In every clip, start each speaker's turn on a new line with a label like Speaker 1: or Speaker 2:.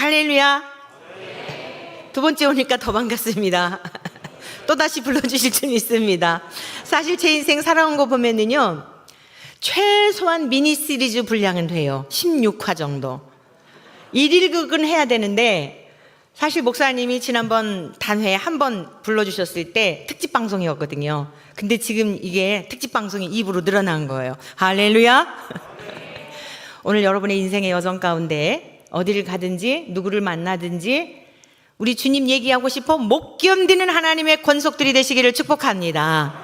Speaker 1: 할렐루야. 두 번째 오니까 더 반갑습니다. 또다시 불러주실 줄 믿습니다. 사실 제 인생 살아온 거 보면은요, 최소한 미니 시리즈 분량은 돼요. 16화 정도. 1일극은 해야 되는데, 사실 목사님이 지난번 단회에 한 번 불러주셨을 때 특집 방송이었거든요. 근데 지금 이게 특집 방송이 2부로 늘어난 거예요. 할렐루야. 오늘 여러분의 인생의 여정 가운데 어디를 가든지 누구를 만나든지 우리 주님 얘기하고 싶어 못 견디는 하나님의 권속들이 되시기를 축복합니다.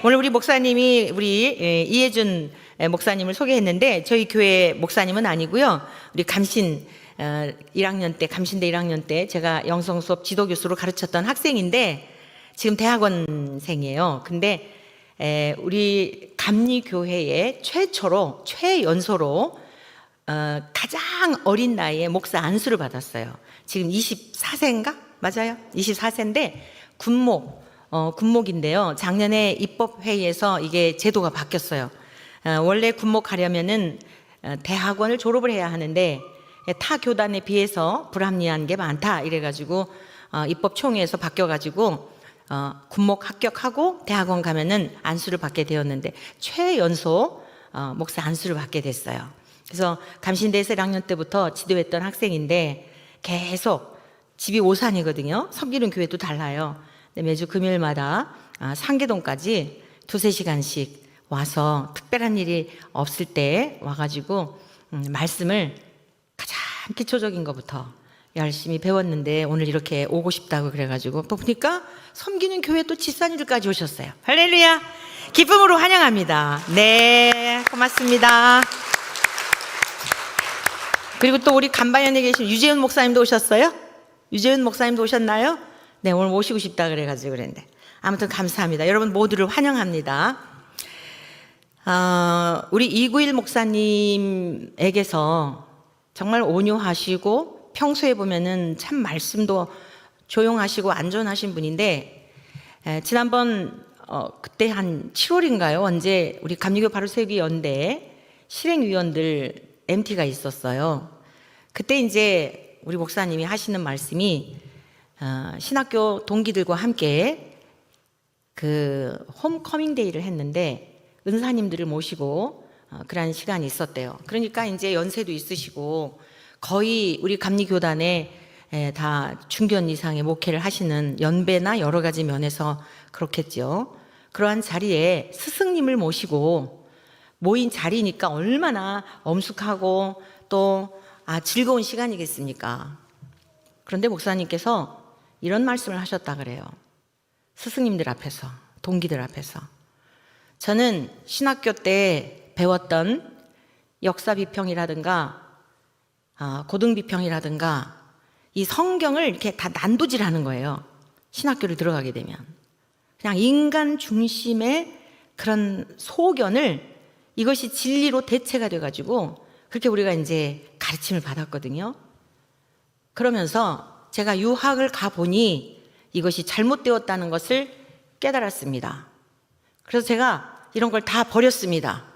Speaker 1: 오늘 우리 목사님이 우리 이혜준 목사님을 소개했는데, 저희 교회 목사님은 아니고요, 우리 감신 1학년 때, 감신대 1학년 때 제가 영성 수업 지도 교수로 가르쳤던 학생인데 지금 대학원생이에요. 근데 우리 감리교회의 최연소로 가장 어린 나이에 목사 안수를 받았어요. 지금 24세인가? 맞아요. 24세인데 군목인데요. 작년에 입법회의에서 이게 제도가 바뀌었어요. 원래 군목하려면은 대학원을 졸업을 해야 하는데 타 교단에 비해서 불합리한 게 많다 이래가지고 입법총회에서 바뀌어가지고 군목 합격하고 대학원 가면은 안수를 받게 되었는데 최연소 목사 안수를 받게 됐어요. 그래서 감신대에서 1학년 때부터 지도했던 학생인데 계속 집이 오산이거든요. 섬기는 교회도 달라요. 근데 매주 금요일마다 상계동까지 2-3시간씩 와서 특별한 일이 없을 때 와가지고 말씀을 가장 기초적인 것부터 열심히 배웠는데 오늘 이렇게 오고 싶다고 그래가지고 또 보니까 섬기는 교회 또 집사님들까지 오셨어요. 할렐루야. 기쁨으로 환영합니다. 네, 고맙습니다. 그리고 또 우리 간반연에 계신 유재훈 목사님도 오셨어요? 유재훈 목사님도 오셨나요? 네, 오늘 모시고 싶다 그래가지고 그랬는데 아무튼 감사합니다. 여러분 모두를 환영합니다. 우리 이구일 목사님에게서 정말 온유하시고 평소에 보면은 참 말씀도 조용하시고 안전하신 분인데 지난번 그때 한 7월인가요? 언제 우리 감리교 바로 세우기 연대 실행위원들 MT가 있었어요. 그때 이제 우리 목사님이 하시는 말씀이 신학교 동기들과 함께 그 홈커밍 데이를 했는데 은사님들을 모시고 그런 시간이 있었대요. 그러니까 이제 연세도 있으시고 거의 우리 감리교단에 다 중견 이상의 목회를 하시는 연배나 여러 가지 면에서 그렇겠죠. 그러한 자리에 스승님을 모시고 모인 자리니까 얼마나 엄숙하고 또 즐거운 시간이겠습니까? 그런데 목사님께서 이런 말씀을 하셨다 그래요. 스승님들 앞에서, 동기들 앞에서. 저는 신학교 때 배웠던 역사 비평이라든가 고등 비평이라든가 이 성경을 이렇게 다 난도질하는 거예요. 신학교를 들어가게 되면 그냥 인간 중심의 그런 소견을 이것이 진리로 대체가 돼가지고 그렇게 우리가 이제 가르침을 받았거든요. 그러면서 제가 유학을 가보니 이것이 잘못되었다는 것을 깨달았습니다. 그래서 제가 이런 걸 다 버렸습니다.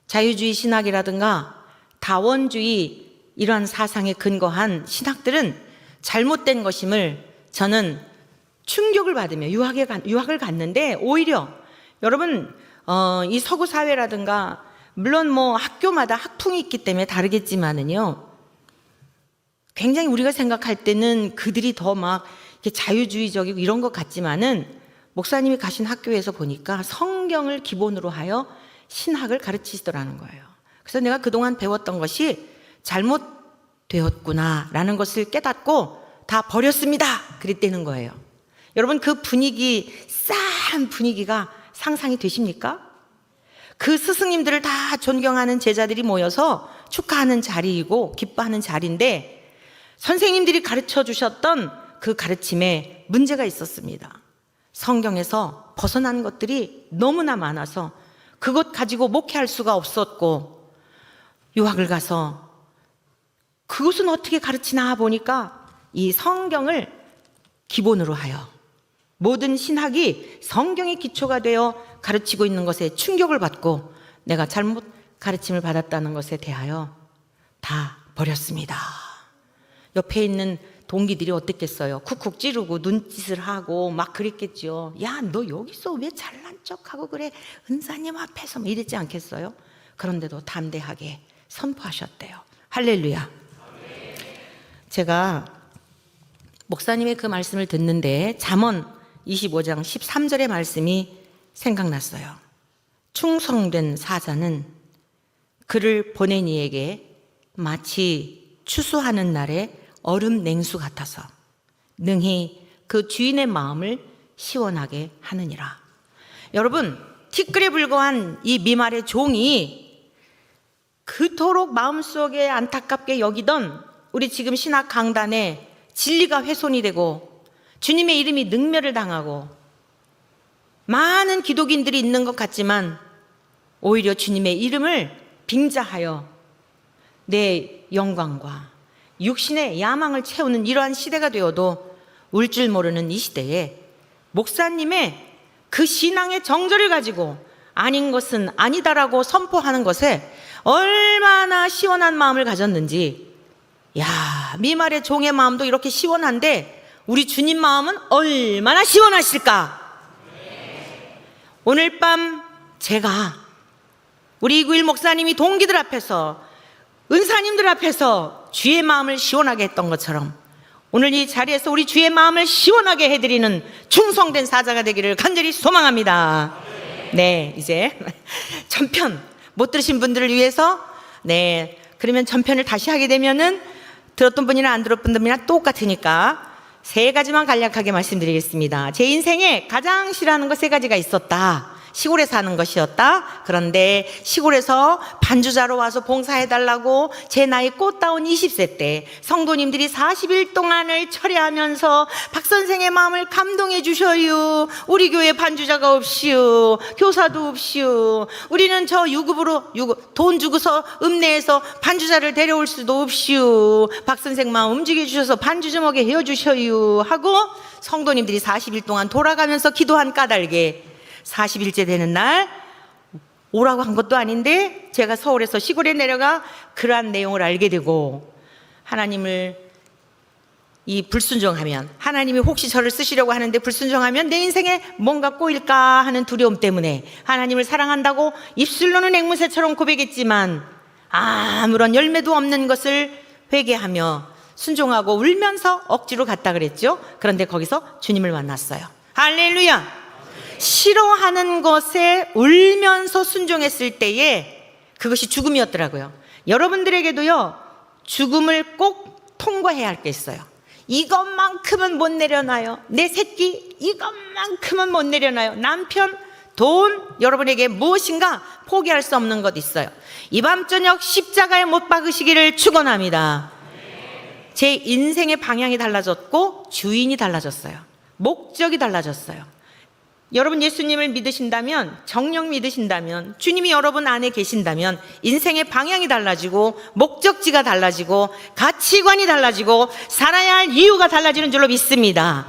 Speaker 1: 자유주의 신학이라든가 다원주의 이러한 사상에 근거한 신학들은 잘못된 것임을 저는 충격을 받으며 유학을 갔는데 오히려 여러분 이 서구 사회라든가 물론 뭐 학교마다 학풍이 있기 때문에 다르겠지만은요, 굉장히 우리가 생각할 때는 그들이 더 막 자유주의적이고 이런 것 같지만은 목사님이 가신 학교에서 보니까 성경을 기본으로 하여 신학을 가르치시더라는 거예요. 그래서 내가 그동안 배웠던 것이 잘못되었구나라는 것을 깨닫고 다 버렸습니다. 그랬다는 거예요. 여러분 그 분위기, 싸한 분위기가 상상이 되십니까? 그 스승님들을 다 존경하는 제자들이 모여서 축하하는 자리이고 기뻐하는 자리인데 선생님들이 가르쳐 주셨던 그 가르침에 문제가 있었습니다. 성경에서 벗어난 것들이 너무나 많아서 그것 가지고 목회할 수가 없었고, 유학을 가서 그것은 어떻게 가르치나 보니까 이 성경을 기본으로 하여 모든 신학이 성경의 기초가 되어 가르치고 있는 것에 충격을 받고 내가 잘못 가르침을 받았다는 것에 대하여 다 버렸습니다. 옆에 있는 동기들이 어땠겠어요? 쿡쿡 찌르고 눈짓을 하고 막 그랬겠죠. 야, 너 여기서 왜 잘난 척하고 그래? 은사님 앞에서 뭐 이랬지 않겠어요? 그런데도 담대하게 선포하셨대요. 할렐루야. 제가 목사님의 그 말씀을 듣는데 잠언 25장 13절의 말씀이 생각났어요. 충성된 사자는 그를 보낸 이에게 마치 추수하는 날에 얼음 냉수 같아서 능히 그 주인의 마음을 시원하게 하느니라. 여러분, 티끌에 불과한 이 미말의 종이 그토록 마음속에 안타깝게 여기던 우리 지금 신학 강단에 진리가 훼손이 되고 주님의 이름이 능멸을 당하고 많은 기독인들이 있는 것 같지만 오히려 주님의 이름을 빙자하여 내 영광과 육신의 야망을 채우는 이러한 시대가 되어도 울 줄 모르는 이 시대에 목사님의 그 신앙의 정절을 가지고 아닌 것은 아니다라고 선포하는 것에 얼마나 시원한 마음을 가졌는지, 야, 미말의 종의 마음도 이렇게 시원한데 우리 주님 마음은 얼마나 시원하실까? 오늘 밤 제가 우리 이구일 목사님이 동기들 앞에서 은사님들 앞에서 주의 마음을 시원하게 했던 것처럼 오늘 이 자리에서 우리 주의 마음을 시원하게 해드리는 충성된 사자가 되기를 간절히 소망합니다. 네, 이제 전편 못 들으신 분들을 위해서, 네, 그러면 전편을 다시 하게 되면은 들었던 분이나 안 들었던 분이나 똑같으니까 3가지만 간략하게 말씀드리겠습니다. 제 인생에 가장 싫어하는 거 3가지가 있었다. 시골에 사는 것이었다. 그런데 시골에서 반주자로 와서 봉사해달라고 제 나이 꽃다운 20세 때 성도님들이 40일 동안을 철회하면서 박 선생의 마음을 감동해 주셔요. 우리 교회 반주자가 없시오. 교사도 없시오. 우리는 저 유급으로 돈 주고서 읍내에서 반주자를 데려올 수도 없시오. 박 선생 마음 움직여 주셔서 반주 좀 하게 해주셔요 하고 성도님들이 40일 동안 돌아가면서 기도한 까닭에 40일째 되는 날 오라고 한 것도 아닌데 제가 서울에서 시골에 내려가 그러한 내용을 알게 되고, 하나님을 이 불순종하면, 하나님이 혹시 저를 쓰시려고 하는데 불순종하면 내 인생에 뭔가 꼬일까 하는 두려움 때문에 하나님을 사랑한다고 입술로는 앵무새처럼 고백했지만 아무런 열매도 없는 것을 회개하며 순종하고 울면서 억지로 갔다 그랬죠. 그런데 거기서 주님을 만났어요. 할렐루야. 싫어하는 것에 울면서 순종했을 때에 그것이 죽음이었더라고요. 여러분들에게도요, 죽음을 꼭 통과해야 할 게 있어요. 이것만큼은 못 내려놔요. 내 새끼 이것만큼은 못 내려놔요. 남편, 돈, 여러분에게 무엇인가 포기할 수 없는 것 있어요. 이 밤 저녁 십자가에 못 박으시기를 축원합니다. 제 인생의 방향이 달라졌고 주인이 달라졌어요. 목적이 달라졌어요. 여러분 예수님을 믿으신다면, 정령 믿으신다면, 주님이 여러분 안에 계신다면 인생의 방향이 달라지고 목적지가 달라지고 가치관이 달라지고 살아야 할 이유가 달라지는 줄로 믿습니다.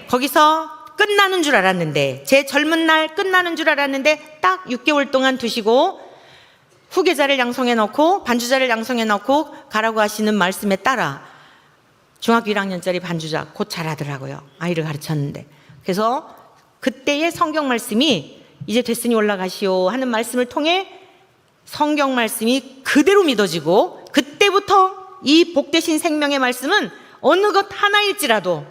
Speaker 1: 거기서 끝나는 줄 알았는데, 제 젊은 날 끝나는 줄 알았는데 딱 6개월 동안 두시고 후계자를 양성해 놓고 반주자를 양성해 놓고 가라고 하시는 말씀에 따라 중학교 1학년짜리 반주자 곧 잘하더라고요. 아이를 가르쳤는데. 그래서 그때의 성경 말씀이 이제 됐으니 올라가시오 하는 말씀을 통해 성경 말씀이 그대로 믿어지고, 그때부터 이 복되신 생명의 말씀은 어느 것 하나일지라도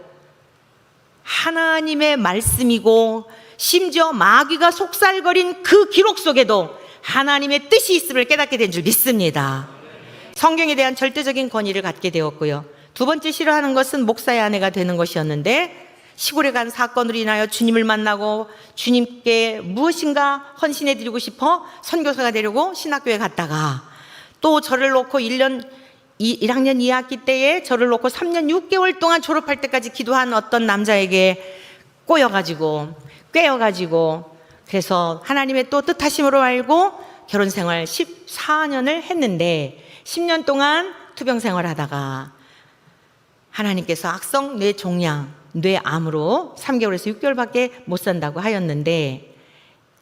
Speaker 1: 하나님의 말씀이고, 심지어 마귀가 속살거린 그 기록 속에도 하나님의 뜻이 있음을 깨닫게 된 줄 믿습니다. 성경에 대한 절대적인 권위를 갖게 되었고요. 2번째 싫어하는 것은 목사의 아내가 되는 것이었는데, 시골에 간 사건으로 인하여 주님을 만나고 주님께 무엇인가 헌신해 드리고 싶어 선교사가 되려고 신학교에 갔다가 또 저를 놓고 1학년 2학기 때에 저를 놓고 3년 6개월 동안 졸업할 때까지 기도한 어떤 남자에게 꿰어가지고 그래서 하나님의 또 뜻하심으로 알고 결혼 생활 14년을 했는데 10년 동안 투병 생활하다가 하나님께서 악성 뇌종양, 뇌암으로 3개월에서 6개월밖에 못 산다고 하였는데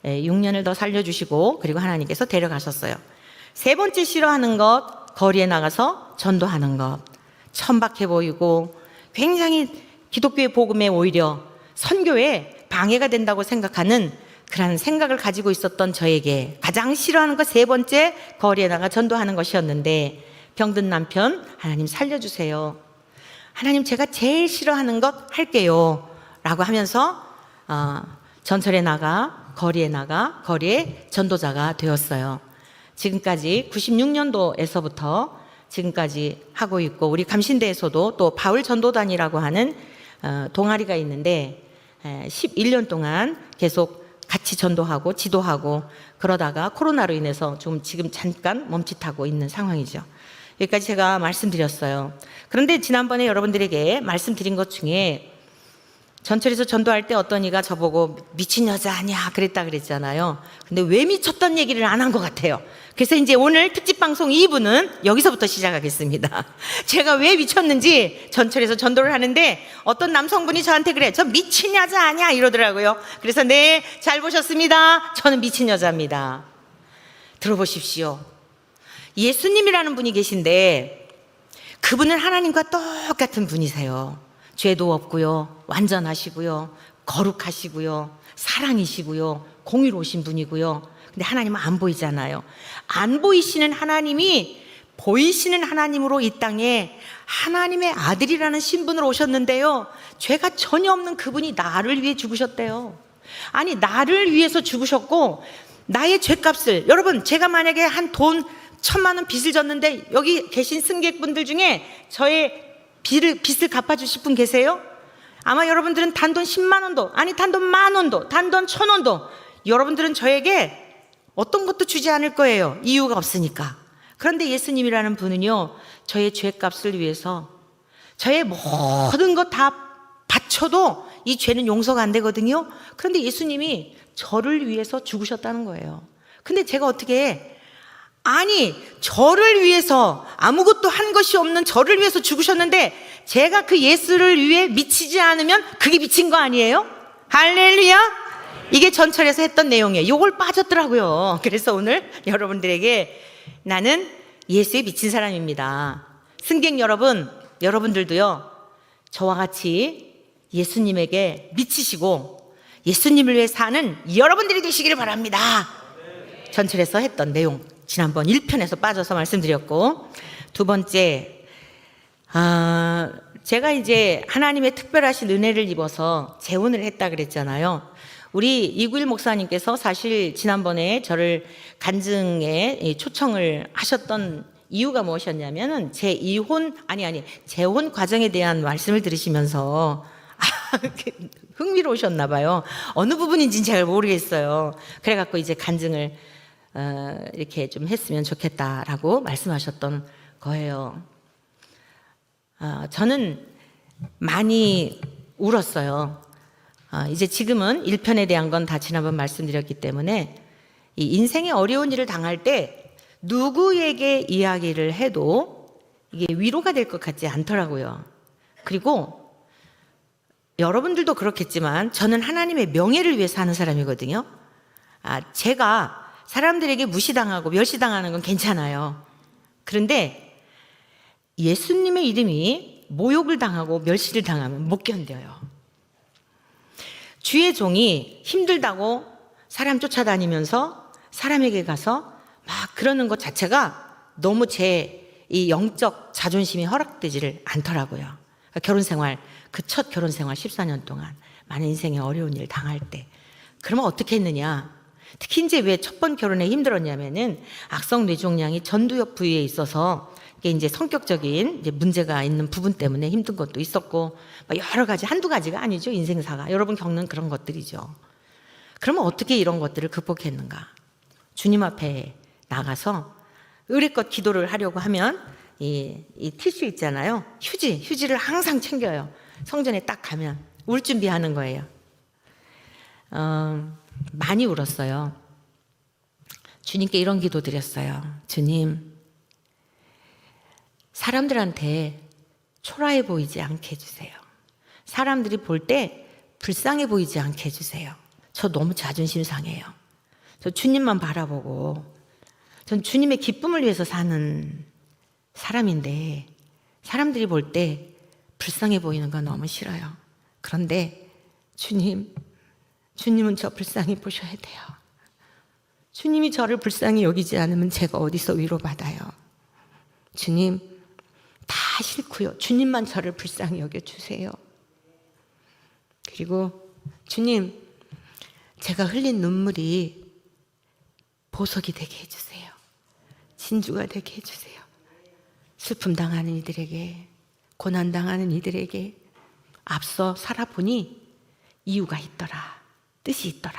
Speaker 1: 6년을 더 살려주시고 그리고 하나님께서 데려가셨어요. 3번째 싫어하는 것, 거리에 나가서 전도하는 것. 천박해 보이고 굉장히 기독교의 복음에 오히려 선교에 방해가 된다고 생각하는 그런 생각을 가지고 있었던 저에게 가장 싫어하는 것 세 번째, 거리에 나가 전도하는 것이었는데, 병든 남편 하나님 살려주세요. 하나님 제가 제일 싫어하는 것 할게요 라고 하면서 전철에 나가 거리에 전도자가 되었어요. 지금까지 96년도에서부터 지금까지 하고 있고, 우리 감신대에서도 또 바울 전도단이라고 하는 동아리가 있는데 11년 동안 계속 같이 전도하고 지도하고 그러다가 코로나로 인해서 지금 잠깐 멈칫하고 있는 상황이죠. 여기까지 제가 말씀드렸어요. 그런데 지난번에 여러분들에게 말씀드린 것 중에 전철에서 전도할 때 어떤 이가 저보고 미친 여자 아니야 그랬잖아요. 근데 왜 미쳤던 얘기를 안 한 것 같아요. 그래서 이제 오늘 특집 방송 2부는 여기서부터 시작하겠습니다. 제가 왜 미쳤는지 전철에서 전도를 하는데 어떤 남성분이 저한테 그래, 저 미친 여자 아니야 이러더라고요. 그래서 네, 잘 보셨습니다. 저는 미친 여자입니다. 들어보십시오. 예수님이라는 분이 계신데 그분은 하나님과 똑같은 분이세요. 죄도 없고요, 완전하시고요, 거룩하시고요, 사랑이시고요, 공의로우신 분이고요. 근데 하나님은 안 보이잖아요. 안 보이시는 하나님이 보이시는 하나님으로 이 땅에 하나님의 아들이라는 신분으로 오셨는데요, 죄가 전혀 없는 그분이 나를 위해 죽으셨대요. 아니, 나를 위해서 죽으셨고 나의 죄값을, 여러분 제가 만약에 한 돈 1,000만 원 빚을 졌는데 여기 계신 승객분들 중에 저의 빚을 갚아주실 분 계세요? 아마 여러분들은 단돈 10만 원도, 아니 단돈 10,000원도, 단돈 1,000원도 여러분들은 저에게 어떤 것도 주지 않을 거예요. 이유가 없으니까. 그런데 예수님이라는 분은요, 저의 죄값을 위해서 저의 모든 것 다 바쳐도 이 죄는 용서가 안 되거든요. 그런데 예수님이 저를 위해서 죽으셨다는 거예요. 근데 제가 어떻게, 아니 저를 위해서 아무것도 한 것이 없는 저를 위해서 죽으셨는데 제가 그 예수를 위해 미치지 않으면 그게 미친 거 아니에요? 할렐루야. 이게 전철에서 했던 내용이에요. 요걸 빠졌더라고요. 그래서 오늘 여러분들에게 나는 예수에 미친 사람입니다. 승객 여러분, 여러분들도요 저와 같이 예수님에게 미치시고 예수님을 위해 사는 여러분들이 되시기를 바랍니다. 전철에서 했던 내용 지난번 1편에서 빠져서 말씀드렸고, 두 번째, 제가 이제 하나님의 특별하신 은혜를 입어서 재혼을 했다 그랬잖아요. 우리 이구일 목사님께서 사실 지난번에 저를 간증에 초청을 하셨던 이유가 무엇이었냐면은 재혼 과정에 대한 말씀을 들으시면서 흥미로우셨나 봐요. 어느 부분인지는 잘 모르겠어요. 그래갖고 이제 간증을 이렇게 좀 했으면 좋겠다라고 말씀하셨던 거예요. 저는 많이 울었어요. 이제 지금은 1편에 대한 건 다 지난번 말씀드렸기 때문에 이 인생의 어려운 일을 당할 때 누구에게 이야기를 해도 이게 위로가 될 것 같지 않더라고요. 그리고 여러분들도 그렇겠지만 저는 하나님의 명예를 위해 사는 사람이거든요. 제가 사람들에게 무시당하고 멸시당하는 건 괜찮아요. 그런데 예수님의 이름이 모욕을 당하고 멸시를 당하면 못 견뎌요. 주의 종이 힘들다고 사람 쫓아다니면서 사람에게 가서 막 그러는 것 자체가 너무 제 이 영적 자존심이 허락되지를 않더라고요. 그러니까 결혼 생활, 그 첫 결혼 생활 14년 동안 많은 인생의 어려운 일 당할 때, 그러면 어떻게 했느냐? 특히 이제 왜 첫 번 결혼에 힘들었냐면은 악성 뇌종양이 전두엽 부위에 있어서 이게 이제 성격적인 이제 문제가 있는 부분 때문에 힘든 것도 있었고, 여러 가지, 한두 가지가 아니죠. 인생사가 여러분 겪는 그런 것들이죠. 그러면 어떻게 이런 것들을 극복했는가? 주님 앞에 나가서 의뢰껏 기도를 하려고 하면 이 티슈 있잖아요. 휴지를 항상 챙겨요. 성전에 딱 가면 울 준비하는 거예요. 많이 울었어요. 주님께 이런 기도 드렸어요. 주님, 사람들한테 초라해 보이지 않게 해주세요. 사람들이 볼 때 불쌍해 보이지 않게 해주세요. 저 너무 자존심 상해요. 저 주님만 바라보고 전 주님의 기쁨을 위해서 사는 사람인데 사람들이 볼 때 불쌍해 보이는 건 너무 싫어요. 그런데 주님은 저 불쌍히 보셔야 돼요. 주님이 저를 불쌍히 여기지 않으면 제가 어디서 위로받아요. 주님, 다 싫고요. 주님만 저를 불쌍히 여겨주세요. 그리고 주님, 제가 흘린 눈물이 보석이 되게 해주세요. 진주가 되게 해주세요. 슬픔 당하는 이들에게, 고난 당하는 이들에게 앞서 살아보니 이유가 있더라. 뜻이 있더라.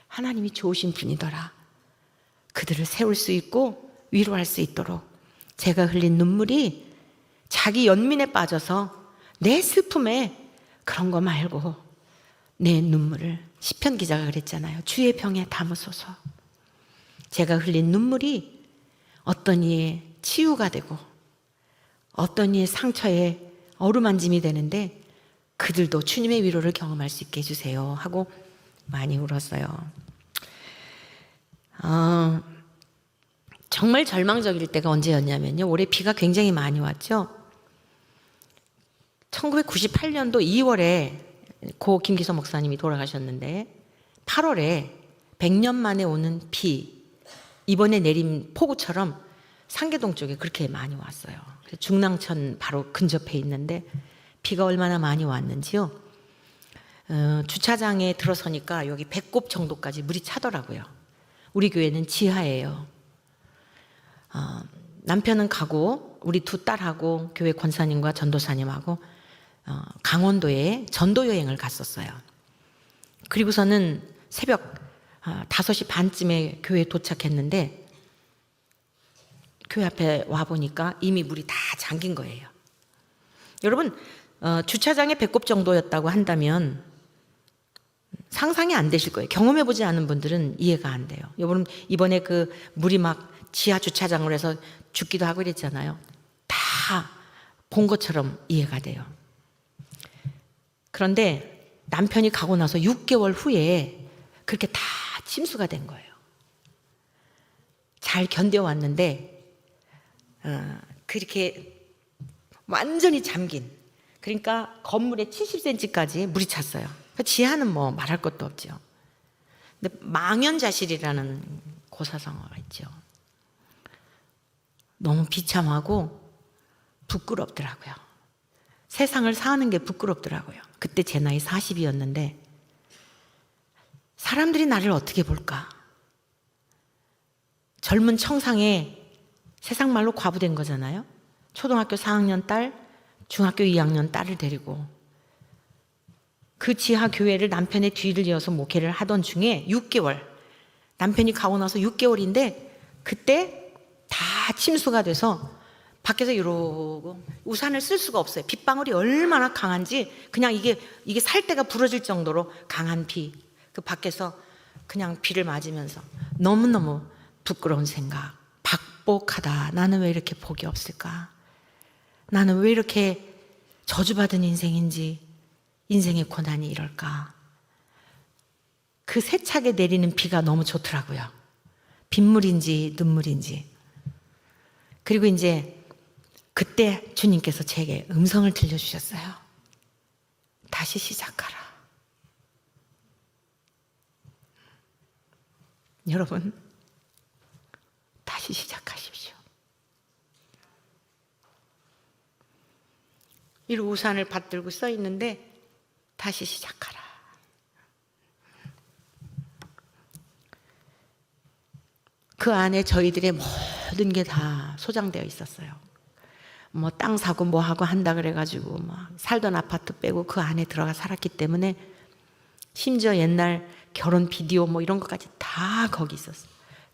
Speaker 1: 하나님이 좋으신 분이더라. 그들을 세울 수 있고 위로할 수 있도록 제가 흘린 눈물이 자기 연민에 빠져서 내 슬픔에 그런 거 말고 내 눈물을, 시편 기자가 그랬잖아요. 주의 병에 담으소서. 제가 흘린 눈물이 어떤 이의 치유가 되고 어떤 이의 상처에 어루만짐이 되는데 그들도 주님의 위로를 경험할 수 있게 해주세요 하고 많이 울었어요. 정말 절망적일 때가 언제였냐면요, 올해 비가 굉장히 많이 왔죠. 1998년도 2월에 고 김기서 목사님이 돌아가셨는데 8월에 100년 만에 오는 비, 이번에 내린 폭우처럼 상계동 쪽에 그렇게 많이 왔어요. 중랑천 바로 근접해 있는데 비가 얼마나 많이 왔는지요. 주차장에 들어서니까 여기 배꼽 정도까지 물이 차더라고요. 우리 교회는 지하예요. 남편은 가고 우리 두 딸하고 교회 권사님과 전도사님하고 강원도에 전도 여행을 갔었어요. 그리고서는 새벽 5시 반쯤에 교회에 도착했는데 교회 앞에 와보니까 이미 물이 다 잠긴 거예요. 여러분, 주차장에 배꼽 정도였다고 한다면 상상이 안 되실 거예요. 경험해보지 않은 분들은 이해가 안 돼요. 여러분, 이번에 그 물이 막 지하 주차장으로 해서 죽기도 하고 이랬잖아요. 다 본 것처럼 이해가 돼요. 그런데 남편이 가고 나서 6개월 후에 그렇게 다 침수가 된 거예요. 잘 견뎌왔는데 그렇게 완전히 잠긴, 그러니까 건물에 70cm까지 물이 찼어요. 지하는 뭐 말할 것도 없죠. 근데 망연자실이라는 고사성어가 있죠. 너무 비참하고 부끄럽더라고요. 세상을 사는 게 부끄럽더라고요. 그때 제 나이 40이었는데 사람들이 나를 어떻게 볼까? 젊은 청상에 세상 말로 과부된 거잖아요. 초등학교 4학년 딸, 중학교 2학년 딸을 데리고 그 지하 교회를 남편의 뒤를 이어서 목회를 하던 중에 6개월, 남편이 가고 나서 6개월인데 그때 다 침수가 돼서 밖에서 이러고 우산을 쓸 수가 없어요. 빗방울이 얼마나 강한지 그냥 이게 살대가 부러질 정도로 강한 비, 그 밖에서 그냥 비를 맞으면서 너무너무 부끄러운 생각, 박복하다. 나는 왜 이렇게 복이 없을까? 나는 왜 이렇게 저주받은 인생인지, 인생의 고난이 이럴까? 그 세차게 내리는 비가 너무 좋더라고요. 빗물인지 눈물인지. 그리고 이제 그때 주님께서 제게 음성을 들려주셨어요. 다시 시작하라. 여러분, 다시 시작하십시오. 이 우산을 받들고 써 있는데 다시 시작하라. 그 안에 저희들의 모든 게 다 소장되어 있었어요. 뭐 땅 사고 뭐 하고 한다 그래가지고 막 살던 아파트 빼고 그 안에 들어가 살았기 때문에 심지어 옛날 결혼 비디오 뭐 이런 것까지 다 거기 있었어요.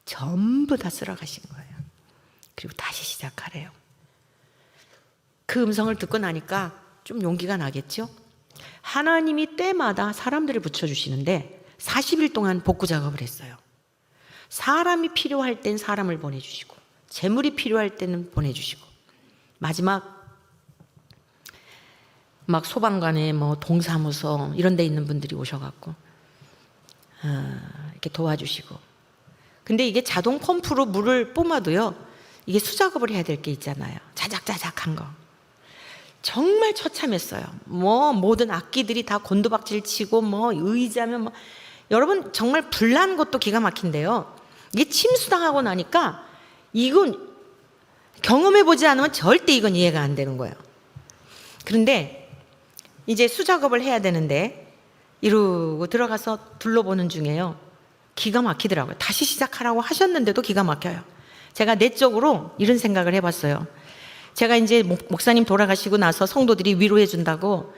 Speaker 1: 전부 다 쓸어가신 거예요. 그리고 다시 시작하래요. 그 음성을 듣고 나니까 좀 용기가 나겠죠? 하나님이 때마다 사람들을 붙여주시는데 40일 동안 복구 작업을 했어요. 사람이 필요할 땐 사람을 보내주시고 재물이 필요할 때는 보내주시고 마지막 막 소방관에 뭐 동사무소 이런 데 있는 분들이 오셔갖고 이렇게 도와주시고, 근데 이게 자동 펌프로 물을 뿜어도요 이게 수작업을 해야 될 게 있잖아요. 자작자작한 거. 정말 처참했어요. 모든 악기들이 다 곤두박질 치고 의자면 여러분 정말 불난 것도 기가 막힌데요. 이게 침수당하고 나니까 이건 경험해보지 않으면 절대 이건 이해가 안 되는 거예요. 그런데 이제 수작업을 해야 되는데 이러고 들어가서 둘러보는 중에요. 기가 막히더라고요. 다시 시작하라고 하셨는데도 기가 막혀요. 제가 내적으로 이런 생각을 해봤어요. 제가 이제 목사님 돌아가시고 나서 성도들이 위로해 준다고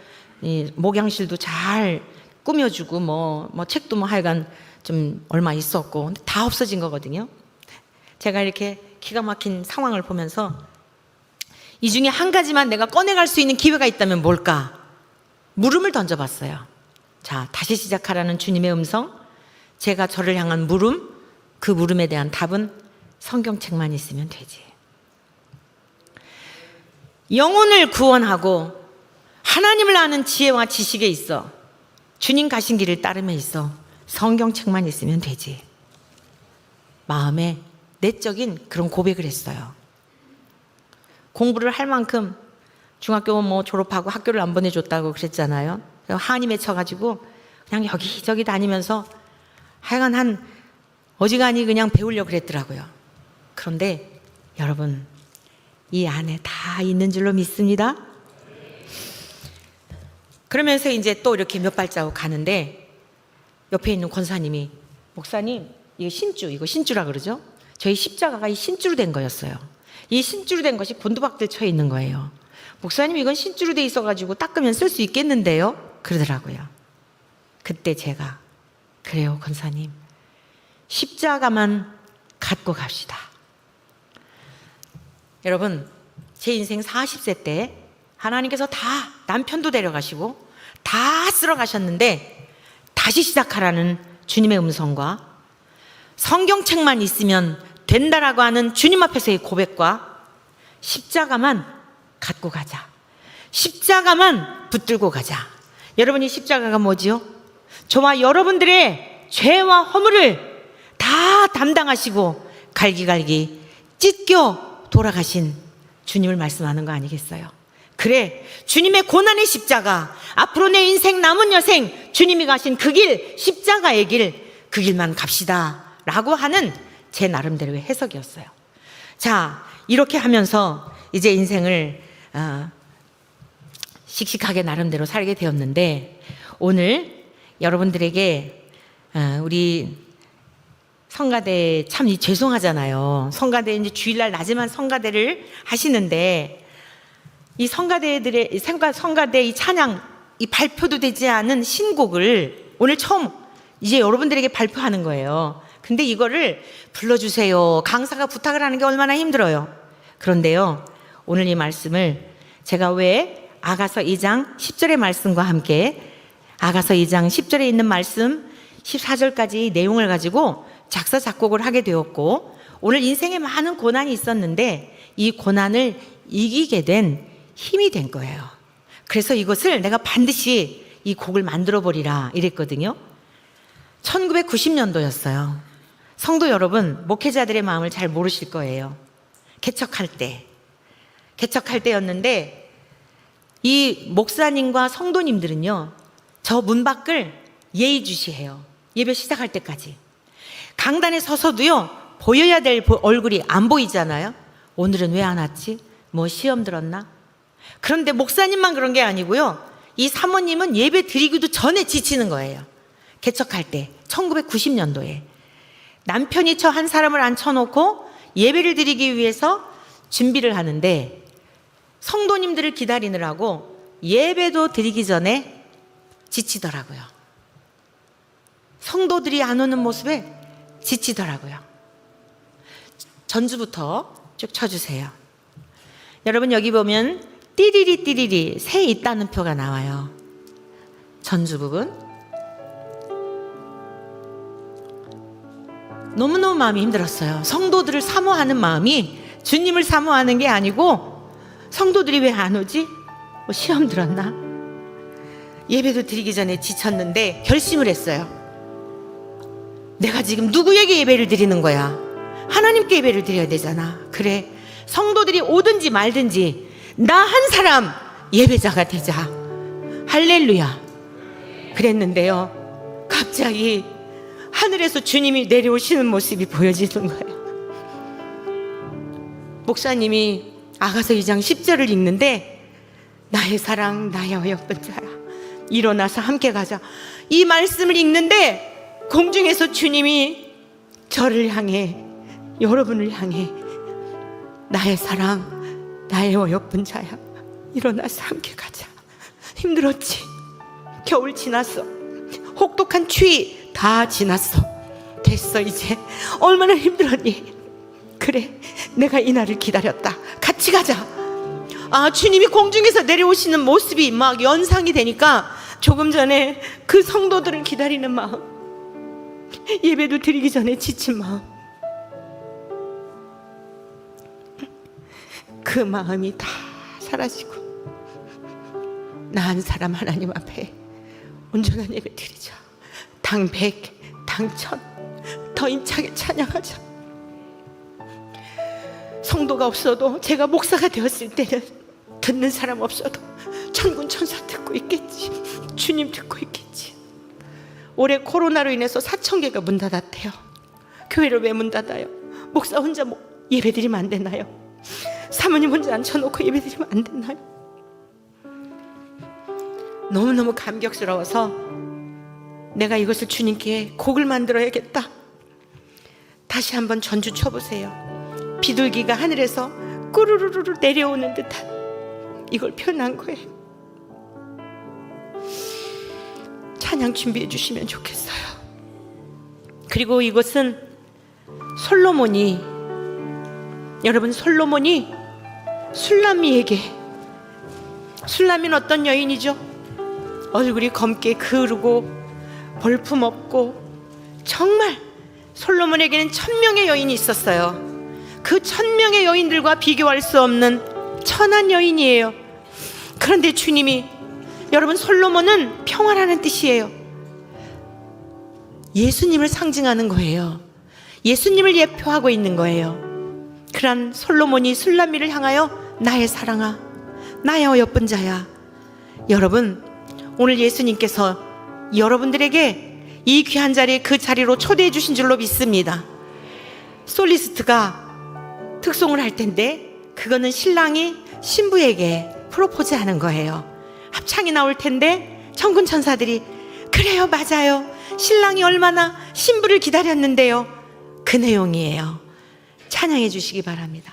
Speaker 1: 목양실도 잘 꾸며주고 책도 하여간 좀 얼마 있었고 근데 다 없어진 거거든요. 제가 이렇게 기가 막힌 상황을 보면서 이 중에 한 가지만 내가 꺼내갈 수 있는 기회가 있다면 뭘까? 물음을 던져봤어요. 자, 다시 시작하라는 주님의 음성, 제가 저를 향한 물음, 그 물음에 대한 답은 성경책만 있으면 되지. 영혼을 구원하고 하나님을 아는 지혜와 지식에 있어 주님 가신 길을 따름에 있어 성경책만 있으면 되지. 마음에 내적인 그런 고백을 했어요. 공부를 할 만큼 중학교 졸업하고 학교를 안 보내줬다고 그랬잖아요. 한이 맺혀가지고 그냥 여기저기 다니면서 하여간 어지간히 그냥 배우려고 그랬더라고요. 그런데 여러분 이 안에 다 있는 줄로 믿습니다. 그러면서 이제 또 이렇게 몇 발자국 가는데 옆에 있는 권사님이 목사님 이거 신주라 그러죠? 저희 십자가가 이 신주로 된 거였어요. 이 신주로 된 것이 곤두박질 쳐 있는 거예요. 목사님 이건 신주로 돼 있어가지고 닦으면 쓸 수 있겠는데요? 그러더라고요. 그때 제가 그래요 권사님 십자가만 갖고 갑시다. 여러분 제 인생 40세 때 하나님께서 다 남편도 데려가시고 다 쓸어 가셨는데 다시 시작하라는 주님의 음성과 성경책만 있으면 된다라고 하는 주님 앞에서의 고백과 십자가만 갖고 가자. 십자가만 붙들고 가자. 여러분이 십자가가 뭐지요? 저와 여러분들의 죄와 허물을 다 담당하시고 갈기갈기 찢겨 돌아가신 주님을 말씀하는 거 아니겠어요? 그래, 주님의 고난의 십자가, 앞으로 내 인생 남은 여생 주님이 가신 그 길, 십자가의 길, 그 길만 갑시다 라고 하는 제 나름대로의 해석이었어요. 자, 이렇게 하면서 이제 인생을 씩씩하게 나름대로 살게 되었는데 오늘 여러분들에게 우리 성가대 참 죄송하잖아요. 성가대 이제 주일날 낮에만 성가대를 하시는데 이 성가대들의 성가대 이 찬양 이 발표도 되지 않은 신곡을 오늘 처음 이제 여러분들에게 발표하는 거예요. 근데 이거를 불러주세요. 강사가 부탁을 하는 게 얼마나 힘들어요. 그런데요, 오늘 이 말씀을 제가 왜 아가서 2장 10절의 말씀과 함께 아가서 2장 10절에 있는 말씀 14절까지 내용을 가지고 작사 작곡을 하게 되었고 오늘 인생에 많은 고난이 있었는데 이 고난을 이기게 된 힘이 된 거예요. 그래서 이것을 내가 반드시 이 곡을 만들어 버리라 이랬거든요. 1990년도였어요. 성도 여러분, 목회자들의 마음을 잘 모르실 거예요. 개척할 때였는데 이 목사님과 성도님들은요, 저 문 밖을 예의주시해요. 예배 시작할 때까지. 강단에 서서도요, 보여야 될 얼굴이 안 보이잖아요. 오늘은 왜 안 왔지? 시험 들었나? 그런데 목사님만 그런 게 아니고요, 이 사모님은 예배 드리기도 전에 지치는 거예요. 개척할 때 1990년도에 남편이 저 한 사람을 앉혀놓고 예배를 드리기 위해서 준비를 하는데 성도님들을 기다리느라고 예배도 드리기 전에 지치더라고요. 성도들이 안 오는 모습에 지치더라고요. 전주부터 쭉 쳐주세요. 여러분 여기 보면 띠리리 띠리리 새 있다는 표가 나와요. 전주 부분. 너무너무 마음이 힘들었어요. 성도들을 사모하는 마음이 주님을 사모하는 게 아니고 성도들이 왜 안 오지? 시험 들었나? 예배도 드리기 전에 지쳤는데 결심을 했어요. 내가 지금 누구에게 예배를 드리는 거야? 하나님께 예배를 드려야 되잖아. 그래, 성도들이 오든지 말든지 나 한 사람 예배자가 되자. 할렐루야. 그랬는데요, 갑자기 하늘에서 주님이 내려오시는 모습이 보여지는 거예요. 목사님이 아가서 2장 10절을 읽는데, 나의 사랑 나의 어여쁜 자야, 일어나서 함께 가자. 이 말씀을 읽는데 공중에서 주님이 저를 향해, 여러분을 향해, 나의 사랑 나의 어여쁜 자야, 일어나서 함께 가자. 힘들었지? 겨울 지났어. 혹독한 추위 다 지났어. 됐어. 이제 얼마나 힘들었니? 그래, 내가 이 날을 기다렸다. 같이 가자. 아, 주님이 공중에서 내려오시는 모습이 막 연상이 되니까 조금 전에 그 성도들을 기다리는 마음, 예배도 드리기 전에 지친 마음, 그 마음이 다 사라지고 나 한 사람 하나님 앞에 온전한 예배 드리자. 당 100, 당 1000 더 힘차게 찬양하자. 성도가 없어도, 제가 목사가 되었을 때는 듣는 사람 없어도 천군 천사 듣고 있겠지. 주님 듣고 있겠지. 올해 코로나로 인해서 4,000개가 문 닫았대요. 교회를 왜 문 닫아요? 목사 혼자 예배 드리면 안 되나요? 사모님 혼자 앉혀놓고 예배 드리면 안 되나요? 너무너무 감격스러워서 내가 이것을 주님께 곡을 만들어야겠다. 다시 한번 전주 쳐보세요. 비둘기가 하늘에서 꾸르르르 내려오는 듯한, 이걸 표현한 거예요. 찬양 준비해 주시면 좋겠어요. 그리고 이것은 솔로몬이, 여러분, 솔로몬이 술람미에게, 술람미는 어떤 여인이죠? 얼굴이 검게 그르고 볼품 없고, 정말 솔로몬에게는 1000명의 여인이 있었어요. 그 1000명의 여인들과 비교할 수 없는 천한 여인이에요. 그런데 주님이, 여러분, 솔로몬은 평화라는 뜻이에요. 예수님을 상징하는 거예요. 예수님을 예표하고 있는 거예요. 그런 솔로몬이 술람미를 향하여 나의 사랑아, 나의 어여쁜 자야. 여러분, 오늘 예수님께서 여러분들에게 이 귀한 자리에, 그 자리로 초대해 주신 줄로 믿습니다. 솔리스트가 특송을 할 텐데, 그거는 신랑이 신부에게 프로포즈하는 거예요. 합창이 나올 텐데 천군 천사들이, 그래요, 맞아요, 신랑이 얼마나 신부를 기다렸는데요. 그 내용이에요. 찬양해 주시기 바랍니다.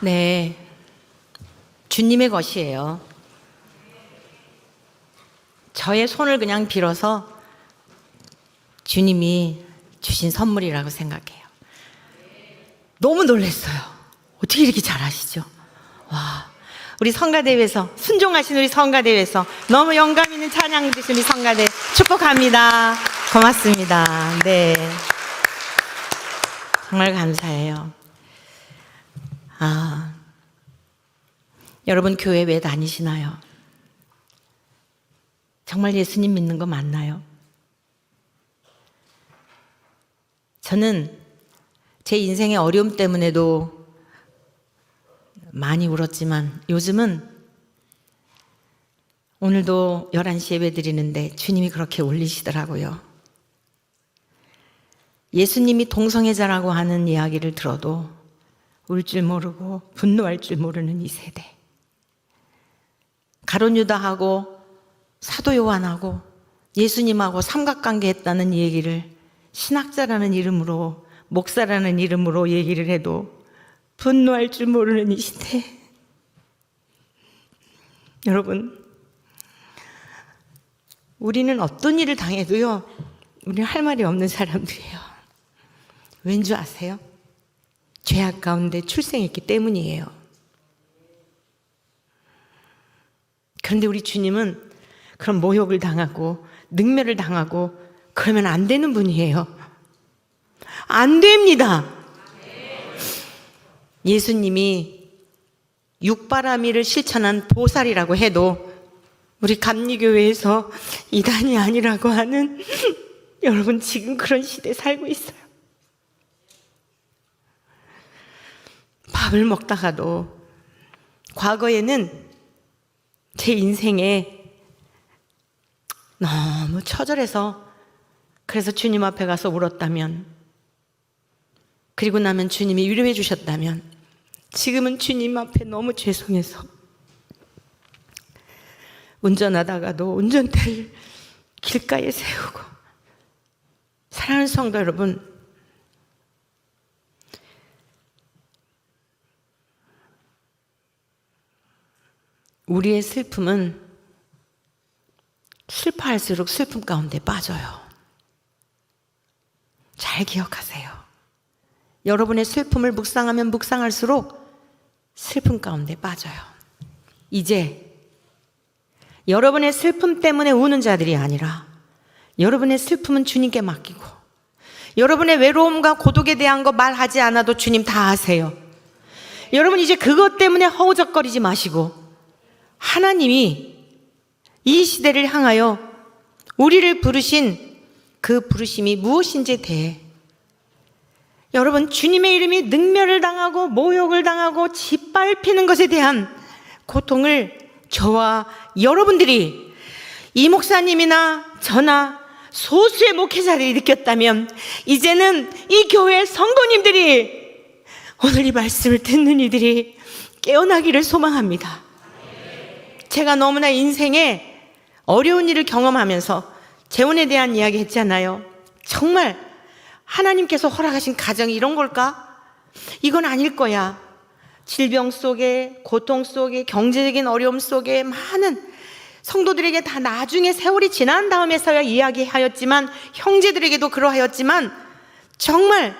Speaker 1: 네, 주님의 것이에요. 저의 손을 그냥 빌어서 주님이 주신 선물이라고 생각해요. 너무 놀랐어요. 어떻게 이렇게 잘하시죠? 와, 우리 성가대회에서 순종하신 우리 성가대회에서 너무 영감 있는 찬양 주신 우리 성가대 축복합니다. 고맙습니다. 네, 정말 감사해요. 여러분 교회 왜 다니시나요? 정말 예수님 믿는 거 맞나요? 저는 제 인생의 어려움 때문에도 많이 울었지만 요즘은 오늘도 11시 예배 드리는데 주님이 그렇게 울리시더라고요. 예수님이 동성애자라고 하는 이야기를 들어도 울 줄 모르고 분노할 줄 모르는 이 세대. 가룟 유다하고 사도 요한하고 예수님하고 삼각관계 했다는 얘기를 신학자라는 이름으로, 목사라는 이름으로 얘기를 해도 분노할 줄 모르는 이 시대. 여러분, 우리는 어떤 일을 당해도요, 우리는 할 말이 없는 사람들이에요. 왠 줄 아세요? 죄악 가운데 출생했기 때문이에요. 그런데 우리 주님은 그런 모욕을 당하고 능멸을 당하고 그러면 안 되는 분이에요. 안 됩니다. 예수님이 육바라밀을 실천한 보살이라고 해도 우리 감리교회에서 이단이 아니라고 하는 여러분, 지금 그런 시대에 살고 있어요. 밥을 먹다가도 과거에는 제 인생에 너무 처절해서 그래서 주님 앞에 가서 울었다면, 그리고 나면 주님이 위로해 주셨다면, 지금은 주님 앞에 너무 죄송해서 운전하다가도 운전대를 길가에 세우고. 사랑하는 성도 여러분, 우리의 슬픔은 슬퍼할수록 슬픔 가운데 빠져요. 잘 기억하세요. 여러분의 슬픔을 묵상하면 묵상할수록 슬픔 가운데 빠져요. 이제 여러분의 슬픔 때문에 우는 자들이 아니라 여러분의 슬픔은 주님께 맡기고, 여러분의 외로움과 고독에 대한 거 말하지 않아도 주님 다 아세요. 여러분, 이제 그것 때문에 허우적거리지 마시고 하나님이 이 시대를 향하여 우리를 부르신 그 부르심이 무엇인지에 대해, 여러분, 주님의 이름이 능멸을 당하고 모욕을 당하고 짓밟히는 것에 대한 고통을 저와 여러분들이, 이 목사님이나 저나 소수의 목회자들이 느꼈다면, 이제는 이 교회 성도님들이, 오늘 이 말씀을 듣는 이들이 깨어나기를 소망합니다. 제가 너무나 인생에 어려운 일을 경험하면서 재혼에 대한 이야기 했잖아요. 정말 하나님께서 허락하신 가정이 이런 걸까? 이건 아닐 거야. 질병 속에, 고통 속에, 경제적인 어려움 속에 많은 성도들에게 다 나중에 세월이 지난 다음에서야 이야기하였지만, 형제들에게도 그러하였지만, 정말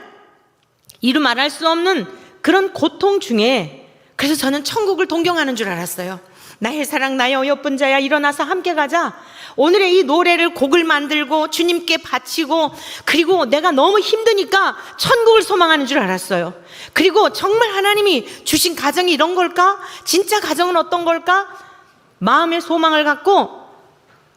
Speaker 1: 이루 말할 수 없는 그런 고통 중에, 그래서 저는 천국을 동경하는 줄 알았어요. 나의 사랑, 나의 어여쁜 자야, 일어나서 함께 가자. 오늘의 이 노래를, 곡을 만들고 주님께 바치고, 그리고 내가 너무 힘드니까 천국을 소망하는 줄 알았어요. 그리고 정말 하나님이 주신 가정이 이런 걸까? 진짜 가정은 어떤 걸까? 마음의 소망을 갖고,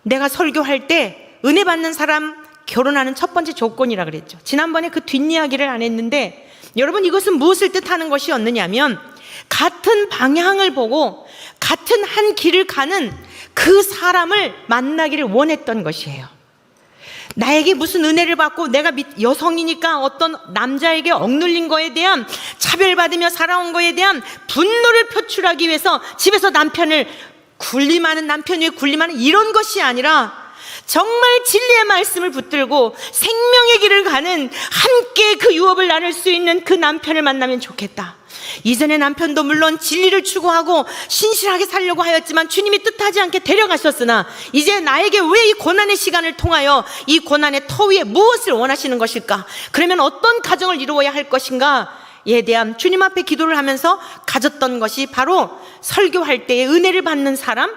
Speaker 1: 내가 설교할 때 은혜 받는 사람 결혼하는 첫 번째 조건이라 그랬죠. 지난번에 그 뒷이야기를 안 했는데, 여러분, 이것은 무엇을 뜻하는 것이었느냐면, 같은 방향을 보고 같은 한 길을 가는 그 사람을 만나기를 원했던 것이에요. 나에게 무슨 은혜를 받고 내가 여성이니까 어떤 남자에게 억눌린 거에 대한, 차별받으며 살아온 거에 대한 분노를 표출하기 위해서 집에서 남편을 군림하는, 남편 위에 군림하는 이런 것이 아니라, 정말 진리의 말씀을 붙들고 생명의 길을 가는, 함께 그 유업을 나눌 수 있는 그 남편을 만나면 좋겠다. 이전에 남편도 물론 진리를 추구하고 신실하게 살려고 하였지만 주님이 뜻하지 않게 데려가셨으나 이제 나에게 왜 이 고난의 시간을 통하여 이 고난의 터 위에 무엇을 원하시는 것일까? 그러면 어떤 가정을 이루어야 할 것인가? 에 대한 주님 앞에 기도를 하면서 가졌던 것이 바로 설교할 때에 은혜를 받는 사람,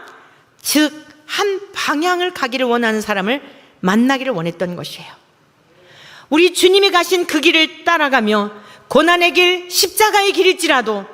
Speaker 1: 즉 한 방향을 가기를 원하는 사람을 만나기를 원했던 것이에요. 우리 주님이 가신 그 길을 따라가며 고난의 길, 십자가의 길일지라도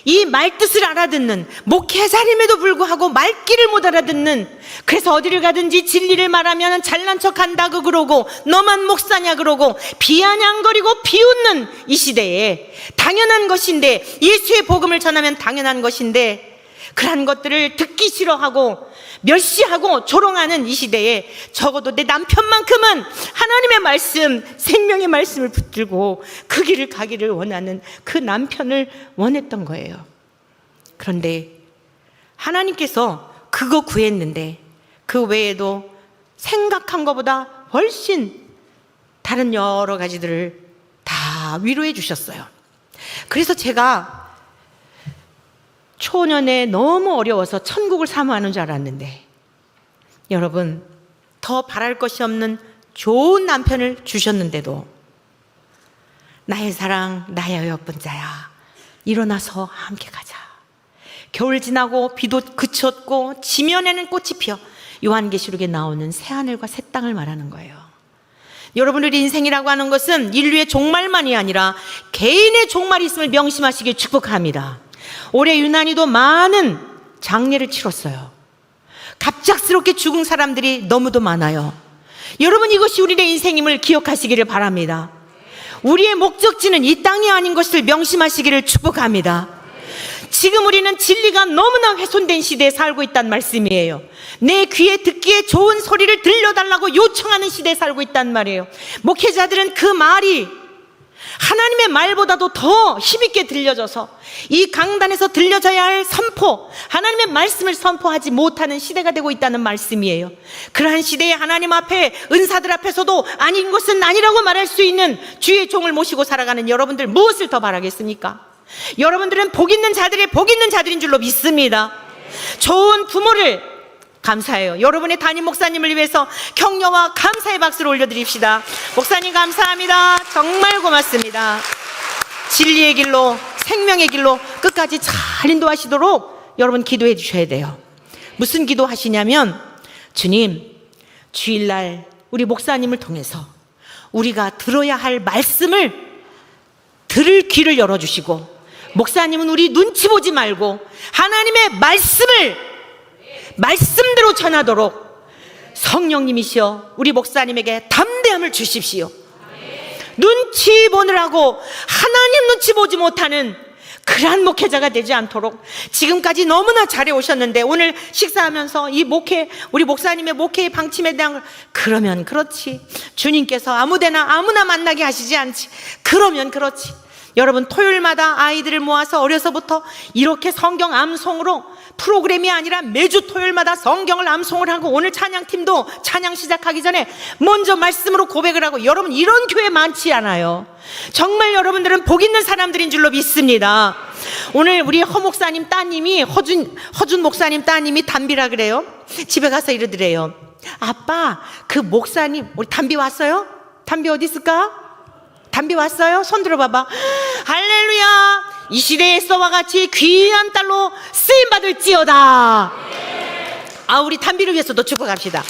Speaker 1: 이 말뜻을 알아듣는, 목회자임에도 불구하고 말귀를 못 알아듣는, 그래서 어디를 가든지 진리를 말하면 잘난 척한다고 그러고 너만 목사냐 그러고 비아냥거리고 비웃는 이 시대에 당연한 것인데, 예수의 복음을 전하면 당연한 것인데 그러한 것들을 듣기 싫어하고 멸시하고 조롱하는 이 시대에 적어도 내 남편만큼은 하나님의 말씀, 생명의 말씀을 붙들고 그 길을 가기를 원하는 그 남편을 원했던 거예요. 그런데 하나님께서 그거 구했는데 그 외에도 생각한 것보다 훨씬 다른 여러 가지들을 다 위로해 주셨어요. 그래서 제가 초년에 너무 어려워서 천국을 사모하는 줄 알았는데, 여러분, 더 바랄 것이 없는 좋은 남편을 주셨는데도 나의 사랑, 나의 여분자야, 일어나서 함께 가자. 겨울 지나고 비도 그쳤고 지면에는 꽃이 피어 요한계시록에 나오는 새하늘과 새 땅을 말하는 거예요. 여러분들의 인생이라고 하는 것은 인류의 종말만이 아니라 개인의 종말이 있음을 명심하시길 축복합니다. 올해 유난히도 많은 장례를 치렀어요. 갑작스럽게 죽은 사람들이 너무도 많아요. 여러분, 이것이 우리의 인생임을 기억하시기를 바랍니다. 우리의 목적지는 이 땅이 아닌 것을 명심하시기를 축복합니다. 지금 우리는 진리가 너무나 훼손된 시대에 살고 있다는 말씀이에요. 내 귀에 듣기에 좋은 소리를 들려달라고 요청하는 시대에 살고 있단 말이에요. 목회자들은 그 말이 하나님의 말보다도 더 힘있게 들려져서 이 강단에서 들려져야 할 선포, 하나님의 말씀을 선포하지 못하는 시대가 되고 있다는 말씀이에요. 그러한 시대에 하나님 앞에, 은사들 앞에서도 아닌 것은 아니라고 말할 수 있는 주의 종을 모시고 살아가는 여러분들, 무엇을 더 바라겠습니까? 여러분들은 복 있는 자들의 복 있는 자들인 줄로 믿습니다. 좋은 부모를, 감사해요. 여러분의 담임 목사님을 위해서 격려와 감사의 박수를 올려드립시다. 목사님 감사합니다. 정말 고맙습니다. 진리의 길로, 생명의 길로 끝까지 잘 인도하시도록 여러분 기도해 주셔야 돼요. 무슨 기도하시냐면, 주님, 주일날 우리 목사님을 통해서 우리가 들어야 할 말씀을 들을 귀를 열어주시고, 목사님은 우리 눈치 보지 말고 하나님의 말씀을 말씀대로 전하도록 성령님이시여 우리 목사님에게 담대함을 주십시오. 눈치 보느라고 하나님 눈치 보지 못하는 그러한 목회자가 되지 않도록, 지금까지 너무나 잘해 오셨는데 오늘 식사하면서 이 목회, 우리 목사님의 목회의 방침에 대한, 그러면 그렇지, 주님께서 아무데나 아무나 만나게 하시지 않지, 그러면 그렇지. 여러분, 토요일마다 아이들을 모아서 어려서부터 이렇게 성경 암송으로, 프로그램이 아니라 매주 토요일마다 성경을 암송을 하고, 오늘 찬양팀도 찬양 시작하기 전에 먼저 말씀으로 고백을 하고, 여러분, 이런 교회 많지 않아요. 정말 여러분들은 복 있는 사람들인 줄로 믿습니다. 오늘 우리 허 목사님 따님이, 허준 목사님 따님이 담비라 그래요. 집에 가서 이러더래요. 아빠, 그 목사님, 우리 담비 왔어요? 담비 어디 있을까? 담비 왔어요? 손 들어봐봐. 할렐루야. 이 시대에 써와 같이 귀한 딸로 쓰임받을지어다. 아, 우리 담비를 위해서도 축복합시다.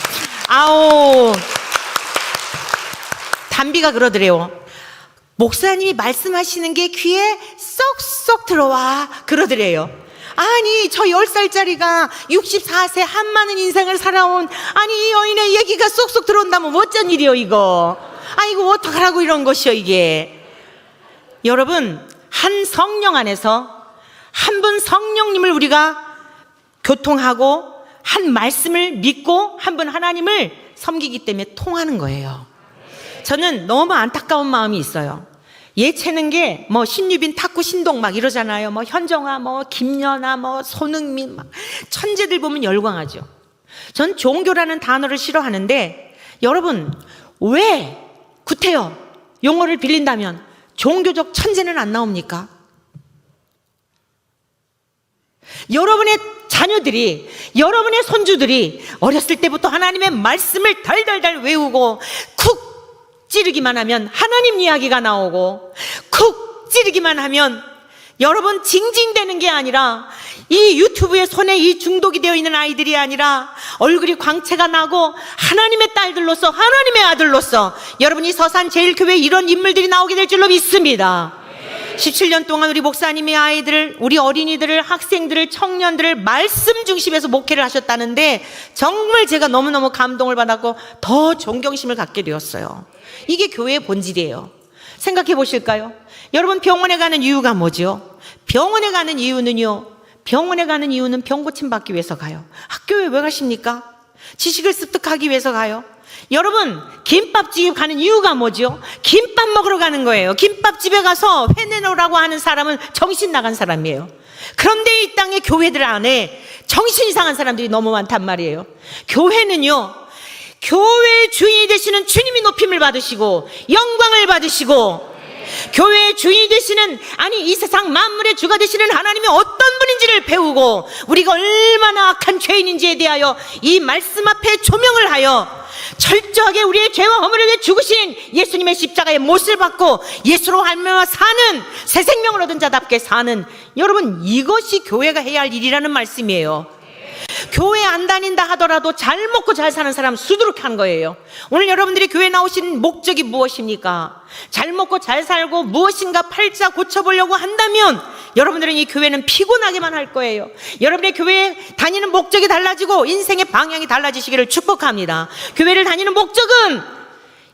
Speaker 1: 아오, 담비가 그러더래요. 목사님이 말씀하시는 게 귀에 쏙쏙 들어와, 그러더래요. 아니, 저 10살짜리가 64세 한 많은 인생을 살아온, 아니, 이 여인의 얘기가 쏙쏙 들어온다면 어쩐 일이요 이거. 아, 이거 어떡하라고 이런 것이요 이게. 여러분, 한 성령 안에서 한 분 성령님을 우리가 교통하고, 한 말씀을 믿고 한 분 하나님을 섬기기 때문에 통하는 거예요. 저는 너무 안타까운 마음이 있어요. 예체능 게 뭐 신유빈, 탁구, 신동 막 이러잖아요. 뭐 현정아, 뭐 김연아, 뭐 손흥민, 막 천재들 보면 열광하죠. 전 종교라는 단어를 싫어하는데, 여러분, 왜 구태여 용어를 빌린다면 종교적 천재는 안 나옵니까? 여러분의 자녀들이, 여러분의 손주들이 어렸을 때부터 하나님의 말씀을 달달달 외우고 쿡 찌르기만 하면 하나님 이야기가 나오고, 쿡 찌르기만 하면 여러분 징징대는 게 아니라, 이 유튜브에 손에 이 중독이 되어 있는 아이들이 아니라 얼굴이 광채가 나고 하나님의 딸들로서, 하나님의 아들로서 여러분이 서산제일교회에 이런 인물들이 나오게 될 줄로 믿습니다. 17년 동안 우리 목사님이 아이들을, 우리 어린이들을, 학생들을, 청년들을 말씀 중심에서 목회를 하셨다는데 정말 제가 너무너무 감동을 받았고 더 존경심을 갖게 되었어요. 이게 교회의 본질이에요. 생각해 보실까요? 여러분, 병원에 가는 이유가 뭐죠? 병원에 가는 이유는요, 병원에 가는 이유는 병 고침 받기 위해서 가요. 학교에 왜 가십니까? 지식을 습득하기 위해서 가요. 여러분, 김밥집 가는 이유가 뭐죠? 김밥 먹으러 가는 거예요. 김밥집에 가서 회 내놓으라고 하는 사람은 정신 나간 사람이에요. 그런데 이 땅의 교회들 안에 정신 이상한 사람들이 너무 많단 말이에요. 교회는요, 교회의 주인이 되시는 주님이 높임을 받으시고 영광을 받으시고, 교회의 주인이 되시는, 아니 이 세상 만물의 주가 되시는 하나님이 어떤 분인지를 배우고, 우리가 얼마나 악한 죄인인지에 대하여 이 말씀 앞에 조명을 하여 철저하게 우리의 죄와 허물을 위해 죽으신 예수님의 십자가의 못을 받고 예수로 말미암아 사는, 새 생명을 얻은 자답게 사는, 여러분, 이것이 교회가 해야 할 일이라는 말씀이에요. 교회 안 다닌다 하더라도 잘 먹고 잘 사는 사람 수두룩한 거예요. 오늘 여러분들이 교회 나오신 목적이 무엇입니까? 잘 먹고 잘 살고 무엇인가 팔자 고쳐보려고 한다면 여러분들은 이 교회는 피곤하게만 할 거예요. 여러분의 교회에 다니는 목적이 달라지고 인생의 방향이 달라지시기를 축복합니다. 교회를 다니는 목적은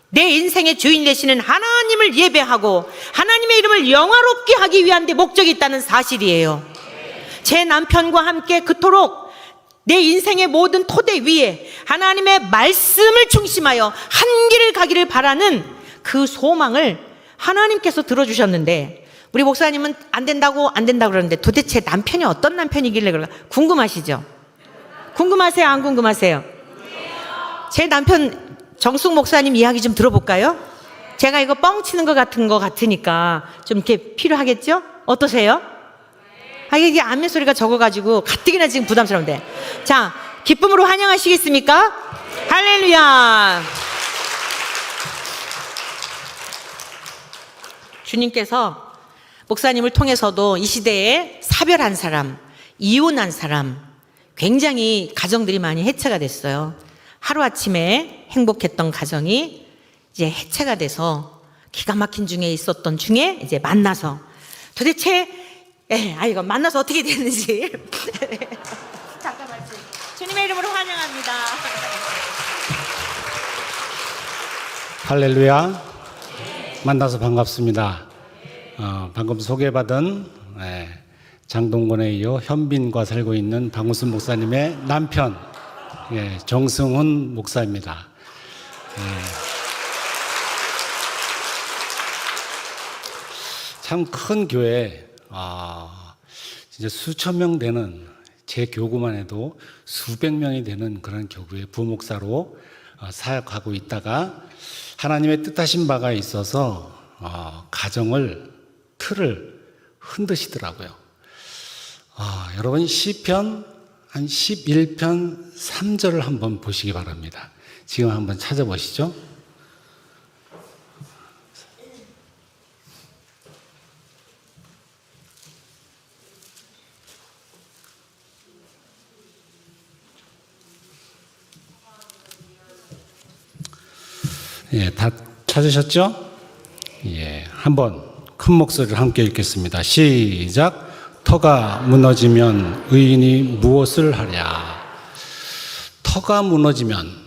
Speaker 1: 내 인생의 주인 되시는 하나님을 예배하고 하나님의 이름을 영화롭게 하기 위한 데 목적이 있다는 사실이에요. 제 남편과 함께 그토록 내 인생의 모든 토대 위에 하나님의 말씀을 중심하여 한 길을 가기를 바라는 그 소망을 하나님께서 들어주셨는데, 우리 목사님은 안 된다고 그러는데 도대체 남편이 어떤 남편이길래 그럴까 궁금하시죠? 궁금하세요? 안 궁금하세요? 제 남편 정숙 목사님 이야기 좀 들어볼까요? 제가 이거 뻥치는 것 같으니까 좀 이렇게 필요하겠죠? 어떠세요? 이게 아멘 소리가 적어가지고 가뜩이나 지금 부담스러운데. 자, 기쁨으로 환영하시겠습니까? 할렐루야. 주님께서 목사님을 통해서도 이 시대에 사별한 사람, 이혼한 사람, 굉장히 가정들이 많이 해체가 됐어요. 하루아침에 행복했던 가정이 이제 해체가 돼서 기가 막힌 중에 있었던 중에 이제 만나서 도대체 이거 만나서 어떻게 됐는지 잠깐만, 주님의 이름으로 환영합니다.
Speaker 2: 할렐루야. 만나서 반갑습니다. 방금 소개받은 장동건에 이어 현빈과 살고 있는 박무순 목사님의 남편 정승훈 목사입니다. 참 큰 교회, 진짜 수천 명 되는, 제 교구만 해도 수백 명이 되는 그런 교구의 부목사로 사역하고 있다가 하나님의 뜻하신 바가 있어서 가정을, 틀을 흔드시더라고요. 여러분, 시편 한 11편 3절을 한번 보시기 바랍니다. 지금 한번 찾아보시죠. 다 찾으셨죠? 한번 큰 목소리를 함께 읽겠습니다. 시작. 터가 무너지면 의인이 무엇을 하랴. 터가 무너지면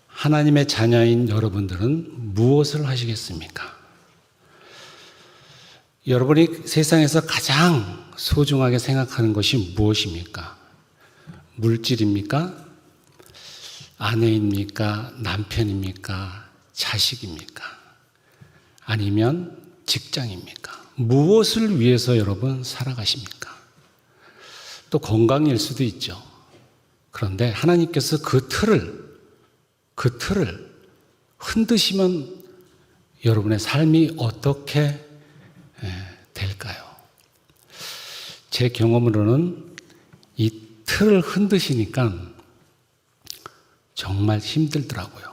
Speaker 2: 하나님의 자녀인 여러분들은 무엇을 하시겠습니까? 여러분이 세상에서 가장 소중하게 생각하는 것이 무엇입니까? 물질입니까? 아내입니까? 남편입니까? 자식입니까? 아니면 직장입니까? 무엇을 위해서 여러분 살아가십니까? 또 건강일 수도 있죠. 그런데 하나님께서 그 틀을 흔드시면 여러분의 삶이 어떻게 될까요? 제 경험으로는 이 틀을 흔드시니까 정말 힘들더라고요.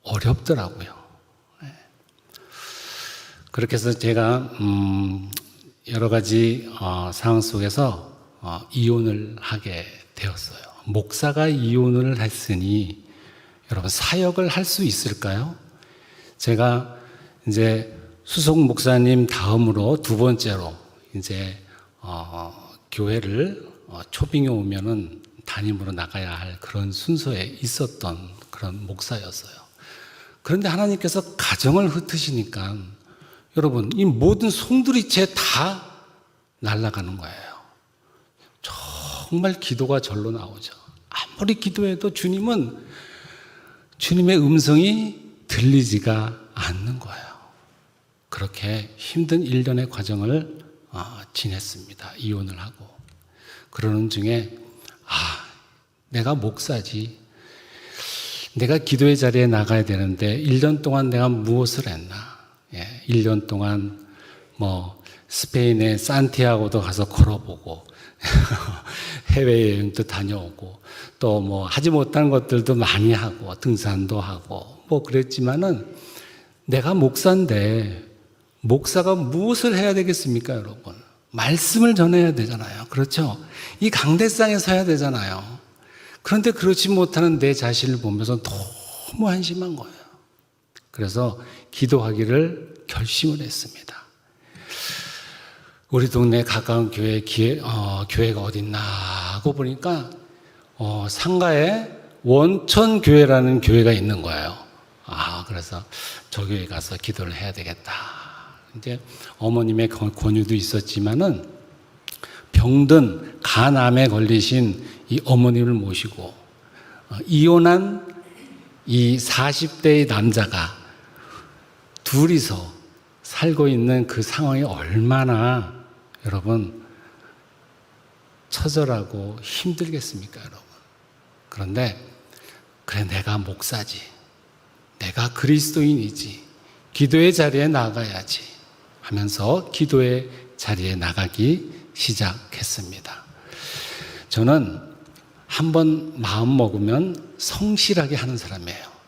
Speaker 2: 어렵더라고요. 그렇게 해서 제가 여러 가지 상황 속에서 이혼을 하게 되었어요. 목사가 이혼을 했으니 여러분 사역을 할 수 있을까요? 제가 이제 수석 목사님 다음으로 두 번째로 이제 교회를 초빙에 오면은 담임으로 나가야 할 그런 순서에 있었던 그런 목사였어요. 그런데 하나님께서 가정을 흩으시니까 여러분 이 모든 송두리째 다 날아가는 거예요. 정말 기도가 절로 나오죠. 아무리 기도해도 주님은 주님의 음성이 들리지가 않는 거예요. 그렇게 힘든 일련의 과정을 지냈습니다. 이혼을 하고. 그러는 중에 내가 목사지. 내가 기도의 자리에 나가야 되는데 1년 동안 내가 무엇을 했나. 1년 동안 스페인의 산티아고도 가서 걸어보고 해외여행도 다녀오고 또 하지 못한 것들도 많이 하고 등산도 하고 그랬지만은 내가 목사인데 목사가 무엇을 해야 되겠습니까, 여러분? 말씀을 전해야 되잖아요. 그렇죠? 이 강대상에 서야 되잖아요. 그런데 그렇지 못하는 내 자신을 보면서 너무 한심한 거예요. 그래서 기도하기를 결심을 했습니다. 우리 동네 가까운 교회가 어딨나 하고 보니까 상가에 원천교회라는 교회가 있는 거예요. 그래서 저 교회 가서 기도를 해야 되겠다. 이제 어머님의 권유도 있었지만은 병든 간암에 걸리신 이 어머님을 모시고 이혼한 이 40대의 남자가 둘이서 살고 있는 그 상황이 얼마나 여러분 처절하고 힘들겠습니까, 여러분? 그런데 그래 내가 목사지, 내가 그리스도인이지, 기도의 자리에 나가야지 하면서 기도의 자리에 나가기 시작했습니다. 저는 한번 마음 먹으면 성실하게 하는 사람이에요.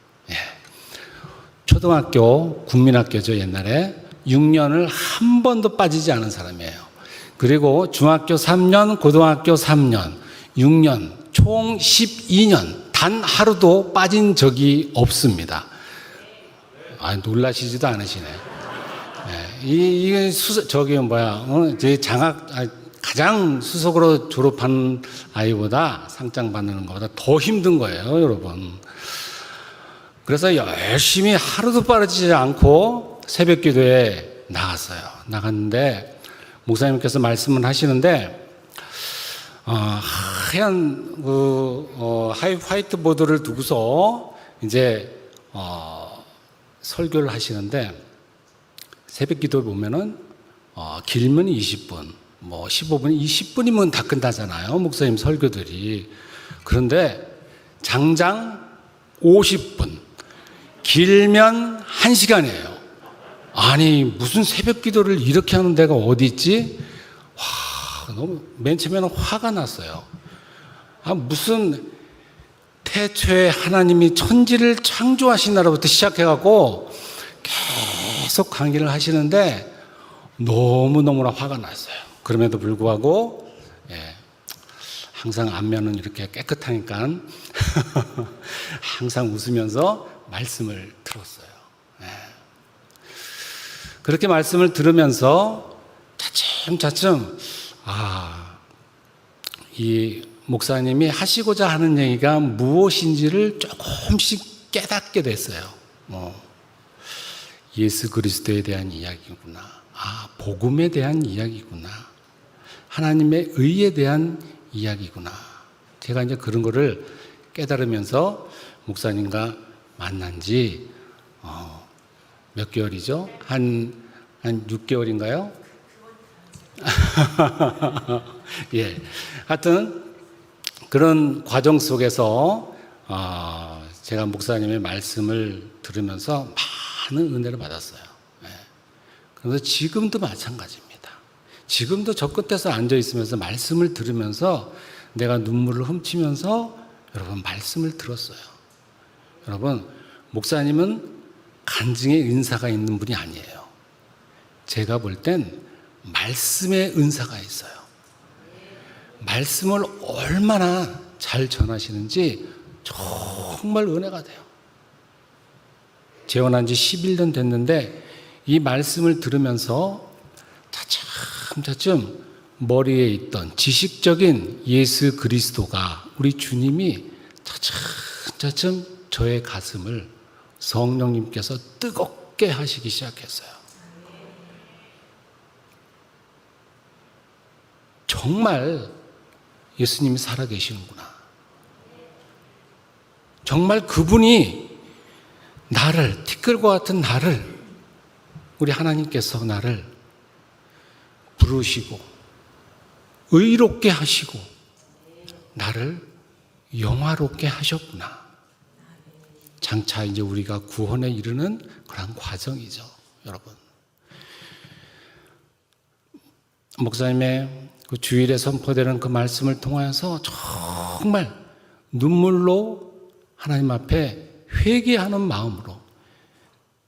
Speaker 2: 초등학교 국민학교죠. 옛날에 6년을 한 번도 빠지지 않은 사람이에요. 그리고 중학교 3년, 고등학교 3년, 6년, 총 12년 단 하루도 빠진 적이 없습니다. 놀라시지도 않으시네. 이게 가장 수석으로 졸업한 아이보다 상장 받는 것보다 더 힘든 거예요, 여러분. 그래서 열심히 하루도 빠지지 않고 새벽 기도에 나갔어요. 나갔는데 목사님께서 말씀을 하시는데 하얀 화이트보드를 두고서 이제 설교를 하시는데 새벽 기도를 보면은 길면 20분, 15분, 20분이면 다 끝나잖아요. 목사님 설교들이. 그런데 장장 50분, 길면 1시간이에요. 아니 무슨 새벽 기도를 이렇게 하는 데가 어디 있지? 너무 맨 처음에는 화가 났어요. 무슨 태초에 하나님이 천지를 창조하신 날부터 시작해갖고 계속 강의를 하시는데 너무너무나 화가 났어요. 그럼에도 불구하고 항상 안면은 이렇게 깨끗하니까 항상 웃으면서 말씀을 들었어요. 그렇게 말씀을 들으면서 차츰차츰 이 목사님이 하시고자 하는 얘기가 무엇인지를 조금씩 깨닫게 됐어요. 예수 그리스도에 대한 이야기구나. 복음에 대한 이야기구나. 하나님의 의에 대한 이야기구나. 제가 이제 그런 거를 깨달으면서 목사님과 만난 지 몇 개월이죠? 한 6개월인가요? 하여튼 그런 과정 속에서 제가 목사님의 말씀을 들으면서 많은 은혜를 받았어요. 그래서 지금도 마찬가지입니다. 지금도 저 끝에서 앉아 있으면서 말씀을 들으면서 내가 눈물을 훔치면서 여러분 말씀을 들었어요. 여러분, 목사님은 간증의 은사가 있는 분이 아니에요. 제가 볼 땐 말씀의 은사가 있어요. 말씀을 얼마나 잘 전하시는지 정말 은혜가 돼요. 재혼한 지 11년 됐는데 이 말씀을 들으면서 차츰차츰 머리에 있던 지식적인 예수 그리스도가, 우리 주님이 차츰차츰 저의 가슴을 성령님께서 뜨겁게 하시기 시작했어요. 정말 예수님이 살아계시는구나. 정말 그분이 나를, 티끌과 같은 나를, 우리 하나님께서 나를 부르시고 의롭게 하시고 나를 영화롭게 하셨구나. 장차 이제 우리가 구원에 이르는 그런 과정이죠, 여러분. 목사님의 그 주일에 선포되는 그 말씀을 통하여서 정말 눈물로 하나님 앞에 회개하는 마음으로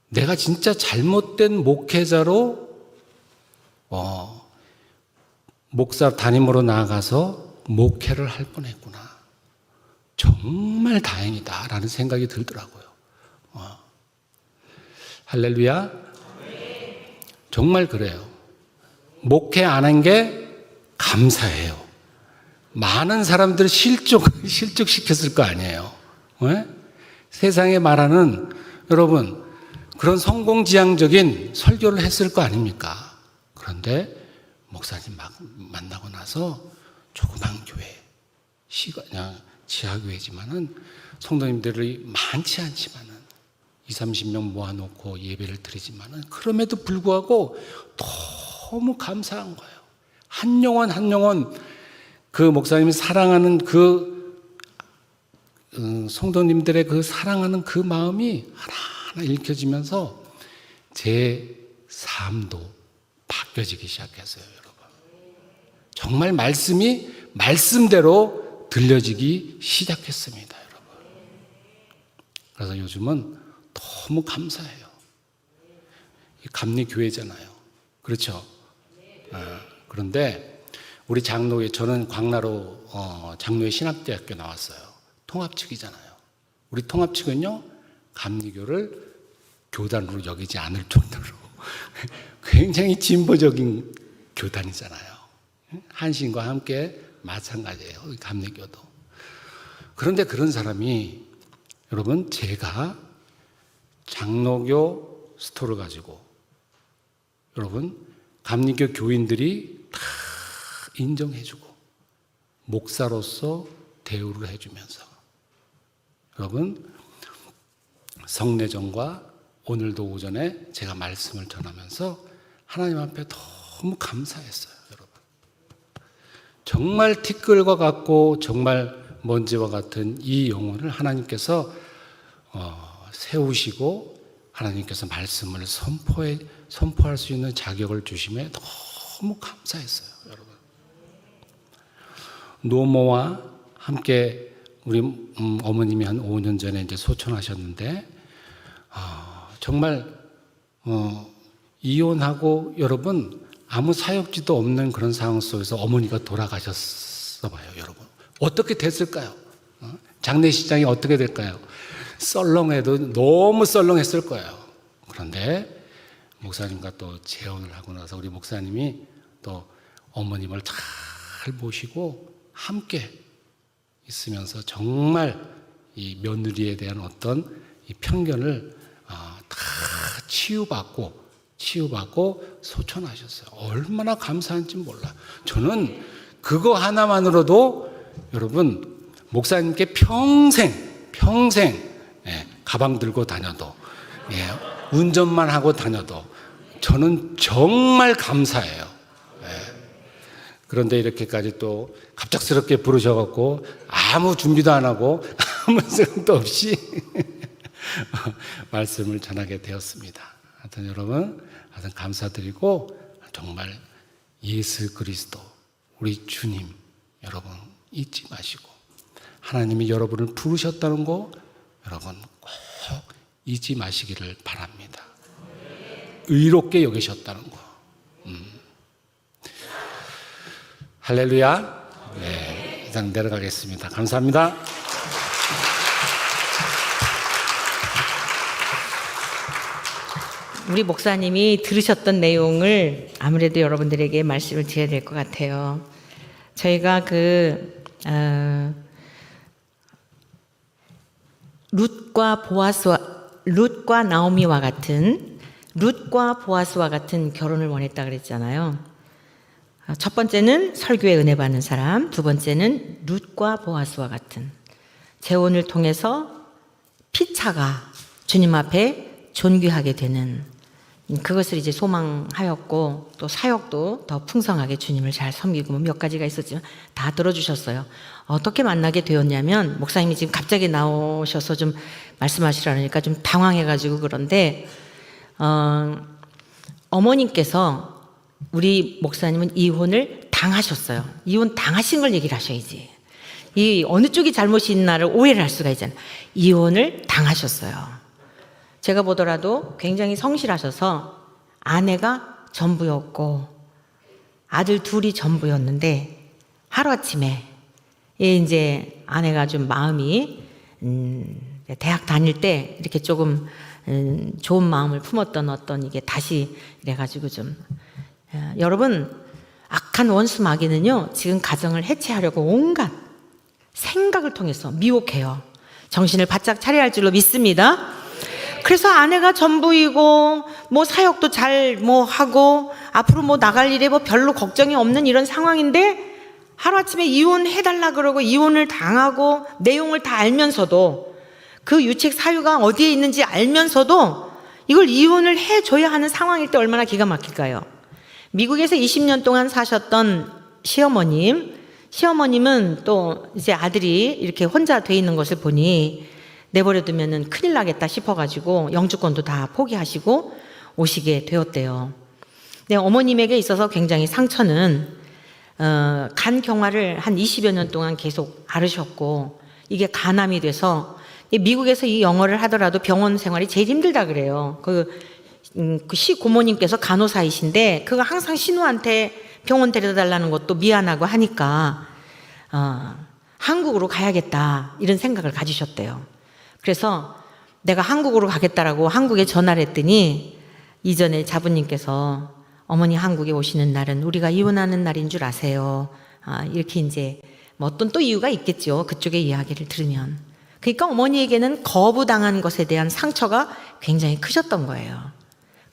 Speaker 2: 내가 진짜 잘못된 목회자로 목사 담임으로 나아가서 목회를 할 뻔했구나. 정말 다행이다라는 생각이 들더라고요. 할렐루야. 정말 그래요. 목회 안 한 게 감사해요. 많은 사람들을 실족시켰을 거 아니에요. 왜? 세상에 말하는, 여러분, 그런 성공지향적인 설교를 했을 거 아닙니까? 그런데 목사님 만나고 나서 조그만 교회, 그냥 지하교회지만은 성도님들이 많지 않지만은 20-30명 모아놓고 예배를 드리지만은 그럼에도 불구하고 너무 감사한 거예요. 한 영혼 한 영혼 그 목사님이 사랑하는 그 성도님들의 그 사랑하는 그 마음이 하나하나 읽혀지면서 제 삶도 바뀌어지기 시작했어요, 여러분. 정말 말씀이 말씀대로 들려지기 시작했습니다, 여러분. 그래서 요즘은 너무 감사해요. 감리교회잖아요. 그렇죠? 그런데 우리 장로회, 저는 광나로 장로회 신학대학교 나왔어요. 통합 측이잖아요. 우리 통합 측은요, 감리교를 교단으로 여기지 않을 정도로 굉장히 진보적인 교단이잖아요. 한신과 함께 마찬가지예요, 감리교도. 그런데 그런 사람이, 여러분, 제가 장로교 스토를 가지고, 여러분, 감리교 교인들이 다 인정해주고 목사로서 대우를 해주면서, 여러분, 성례전과 오늘도 오전에 제가 말씀을 전하면서 하나님 앞에 너무 감사했어요, 여러분. 정말 티끌과 같고 정말 먼지와 같은 이 영혼을 하나님께서 세우시고 하나님께서 말씀을 선포할 수 있는 자격을 주심에 너무 감사했어요, 여러분. 노모와 함께 우리 어머님이 한 5년 전에 이제 소천하셨는데, 정말 이혼하고, 여러분, 아무 사역지도 없는 그런 상황 속에서 어머니가 돌아가셨어 봐요, 여러분. 어떻게 됐을까요? 장례식장이 어떻게 될까요? 썰렁해도 너무 썰렁했을 거예요. 그런데 목사님과 또 재혼을 하고 나서 우리 목사님이 또 어머님을 잘 모시고 함께 있으면서 정말 이 며느리에 대한 어떤 이 편견을 다 치유받고 소천하셨어요. 얼마나 감사한지 몰라. 저는 그거 하나만으로도, 여러분, 목사님께 평생 가방 들고 다녀도, 운전만 하고 다녀도 저는 정말 감사해요. 그런데 이렇게까지 또 갑작스럽게 부르셔갖고 아무 준비도 안 하고 아무 생각도 없이 말씀을 전하게 되었습니다. 하여튼 여러분, 하여튼 감사드리고, 정말 예수 그리스도 우리 주님 여러분 잊지 마시고 하나님이 여러분을 부르셨다는 거 여러분 꼭 잊지 마시기를 바랍니다. 의롭게 여기셨다는 거. 할렐루야. 네, 이상 내려가겠습니다. 감사합니다.
Speaker 1: 우리 목사님이 들으셨던 내용을 아무래도 여러분들에게 말씀을 드려야 될 것 같아요. 저희가 룻과 나오미와 같은 룻과 보아스와 같은 결혼을 원했다 그랬잖아요. 첫 번째는 설교에 은혜 받는 사람, 두 번째는 룻과 보아스와 같은 재혼을 통해서 피차가 주님 앞에 존귀하게 되는 그것을 이제 소망하였고 또 사역도 더 풍성하게 주님을 잘 섬기고 몇 가지가 있었지만 다 들어주셨어요. 어떻게 만나게 되었냐면 목사님이 지금 갑자기 나오셔서 좀 말씀하시라니까 좀 당황해가지고 그런데 어머님께서 우리 목사님은 이혼을 당하셨어요. 이혼 당하신 걸 얘기를 하셔야지. 이 어느 쪽이 잘못이 있나를 오해를 할 수가 있잖아요. 이혼을 당하셨어요. 제가 보더라도 굉장히 성실하셔서 아내가 전부였고 아들 둘이 전부였는데 하루아침에 이제 아내가 좀 마음이 대학 다닐 때 이렇게 조금 좋은 마음을 품었던 어떤 이게 다시 이래가지고 좀 여러분 악한 원수 마귀는요 지금 가정을 해체하려고 온갖 생각을 통해서 미혹해요. 정신을 바짝 차려야 할 줄로 믿습니다. 그래서 아내가 전부이고 뭐 사역도 잘 뭐 하고 앞으로 뭐 나갈 일에 뭐 별로 걱정이 없는 이런 상황인데 하루아침에 이혼해달라 그러고 이혼을 당하고 내용을 다 알면서도 그 유책 사유가 어디에 있는지 알면서도 이걸 이혼을 해줘야 하는 상황일 때 얼마나 기가 막힐까요? 미국에서 20년 동안 사셨던 시어머님은 또 이제 아들이 이렇게 혼자 돼 있는 것을 보니 내버려두면은 큰일 나겠다 싶어가지고 영주권도 다 포기하시고 오시게 되었대요. 근데 어머님에게 있어서 굉장히 상처는 간 경화를 한 20여 년 동안 계속 앓으셨고 이게 간암이 돼서 미국에서 이 영어를 하더라도 병원 생활이 제일 힘들다 그래요. 그 시고모님께서 간호사이신데 그거 항상 신우한테 병원 데려다 달라는 것도 미안하고 하니까 한국으로 가야겠다 이런 생각을 가지셨대요. 그래서 내가 한국으로 가겠다라고 한국에 전화를 했더니 이전에 자부님께서 어머니 한국에 오시는 날은 우리가 이혼하는 날인 줄 아세요. 이렇게 이제 뭐 어떤 또 이유가 있겠죠. 그쪽의 이야기를 들으면. 그러니까 어머니에게는 거부당한 것에 대한 상처가 굉장히 크셨던 거예요.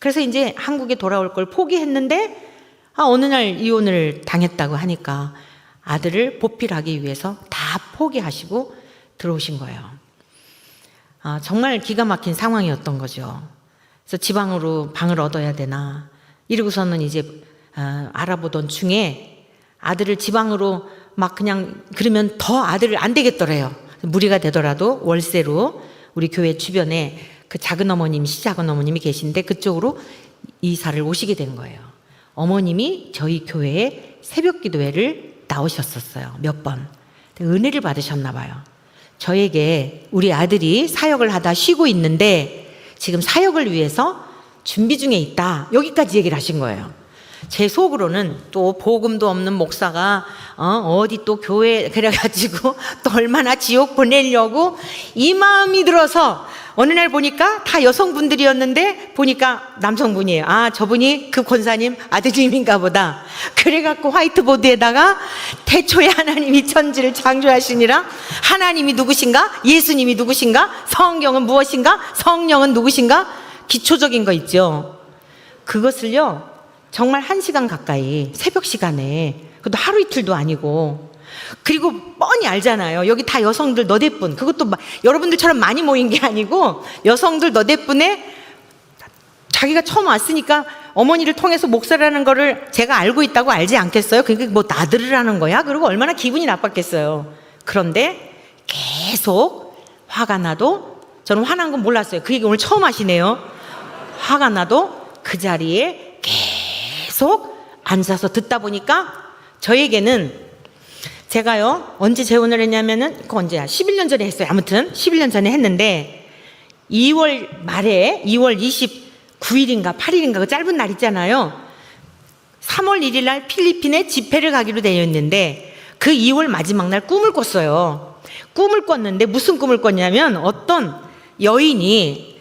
Speaker 1: 그래서 이제 한국에 돌아올 걸 포기했는데 어느 날 이혼을 당했다고 하니까 아들을 보필하기 위해서 다 포기하시고 들어오신 거예요. 정말 기가 막힌 상황이었던 거죠. 그래서 지방으로 방을 얻어야 되나 이러고서는 이제 알아보던 중에 아들을 지방으로 막 그냥 그러면 더 아들을 안 되겠더래요. 무리가 되더라도 월세로 우리 교회 주변에 그 작은 어머님, 시작은 어머님이 계신데 그쪽으로 이사를 오시게 된 거예요. 어머님이 저희 교회에 새벽 기도회를 나오셨었어요. 몇 번. 은혜를 받으셨나 봐요. 저에게 우리 아들이 사역을 하다 쉬고 있는데 지금 사역을 위해서 준비 중에 있다. 여기까지 얘기를 하신 거예요. 제 속으로는 또 복음도 없는 목사가 어디 또 교회 그래가지고 또 얼마나 지옥 보내려고 이 마음이 들어서 어느 날 보니까 다 여성분들이었는데 보니까 남성분이에요. 저분이 그 권사님 아드님인가 보다. 그래갖고 화이트보드에다가 태초에 하나님이 천지를 창조하시니라. 하나님이 누구신가? 예수님이 누구신가? 성경은 무엇인가? 성령은 누구신가? 기초적인 거 있죠. 그것을요 정말 1시간 가까이 새벽 시간에 그것도 하루 이틀도 아니고 그리고 뻔히 알잖아요. 여기 다 여성들 너댓분 그것도 여러분들처럼 많이 모인 게 아니고 여성들 너댓분에 자기가 처음 왔으니까 어머니를 통해서 목사라는 거를 제가 알고 있다고 알지 않겠어요? 그러니까 뭐 나들으라는 거야? 그리고 얼마나 기분이 나빴겠어요. 그런데 계속 화가 나도 저는 화난 건 몰랐어요. 그 얘기 오늘 처음 하시네요. 화가 나도 그 자리에 계속 앉아서 듣다 보니까 저에게는 제가요, 언제 재혼을 했냐면은, 그 언제야? 11년 전에 했어요. 아무튼 11년 전에 했는데 2월 말에 2월 29일인가 8일인가 그 짧은 날 있잖아요. 3월 1일 날 필리핀에 집회를 가기로 되어 있는데 그 2월 마지막 날 꿈을 꿨어요. 꿈을 꿨는데 무슨 꿈을 꿨냐면 어떤 여인이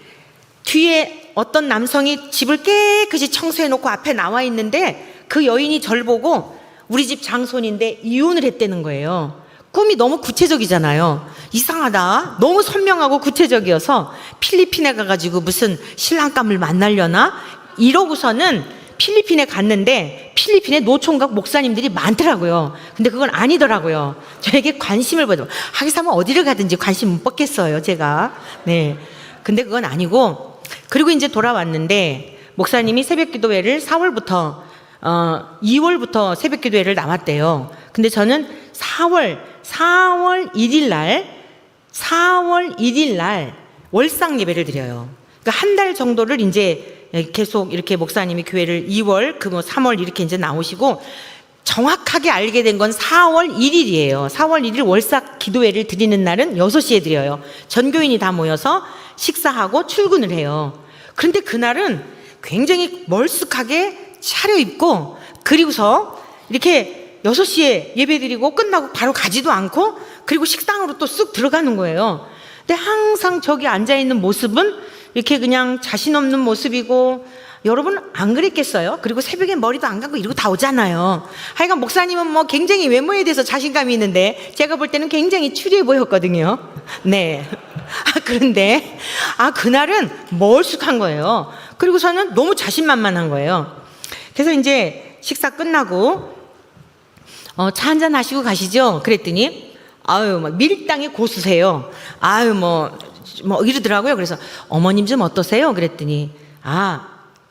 Speaker 1: 뒤에 어떤 남성이 집을 깨끗이 청소해 놓고 앞에 나와 있는데 그 여인이 저를 보고 우리 집 장손인데 이혼을 했다는 거예요. 꿈이 너무 구체적이잖아요. 이상하다. 너무 선명하고 구체적이어서 필리핀에 가가지고 무슨 신랑감을 만나려나? 이러고서는 필리핀에 갔는데 필리핀에 노총각 목사님들이 많더라고요. 근데 그건 아니더라고요. 저에게 관심을 보죠. 하기사 뭐 어디를 가든지 관심 못 받겠어요, 제가. 네. 근데 그건 아니고, 그리고 이제 돌아왔는데 목사님이 새벽 기도회를 2월부터 새벽 기도회를 나왔대요. 근데 저는 4월 1일 날 월상 예배를 드려요. 그러니까 한 달 정도를 이제 계속 이렇게 목사님이 교회를 2월, 3월 이렇게 이제 나오시고 정확하게 알게 된 건 4월 1일이에요. 4월 1일 월삭 기도회를 드리는 날은 6시에 드려요. 전교인이 다 모여서 식사하고 출근을 해요. 그런데 그날은 굉장히 멀쑥하게 차려입고 그리고서 이렇게 6시에 예배드리고 끝나고 바로 가지도 않고 그리고 식당으로 또 쑥 들어가는 거예요. 근데 항상 저기 앉아있는 모습은 이렇게 그냥 자신 없는 모습이고, 여러분 안 그랬겠어요? 그리고 새벽에 머리도 안 감고 이러고 다 오잖아요. 하여간 목사님은 뭐 굉장히 외모에 대해서 자신감이 있는데 제가 볼 때는 굉장히 추리해 보였거든요. 네. 그런데 그날은 멀쑥한 거예요. 그리고서는 너무 자신만만한 거예요. 그래서 이제 식사 끝나고 차 한잔 하시고 가시죠. 그랬더니 막 밀당의 고수세요. 뭐 이러더라고요. 그래서 어머님 좀 어떠세요? 그랬더니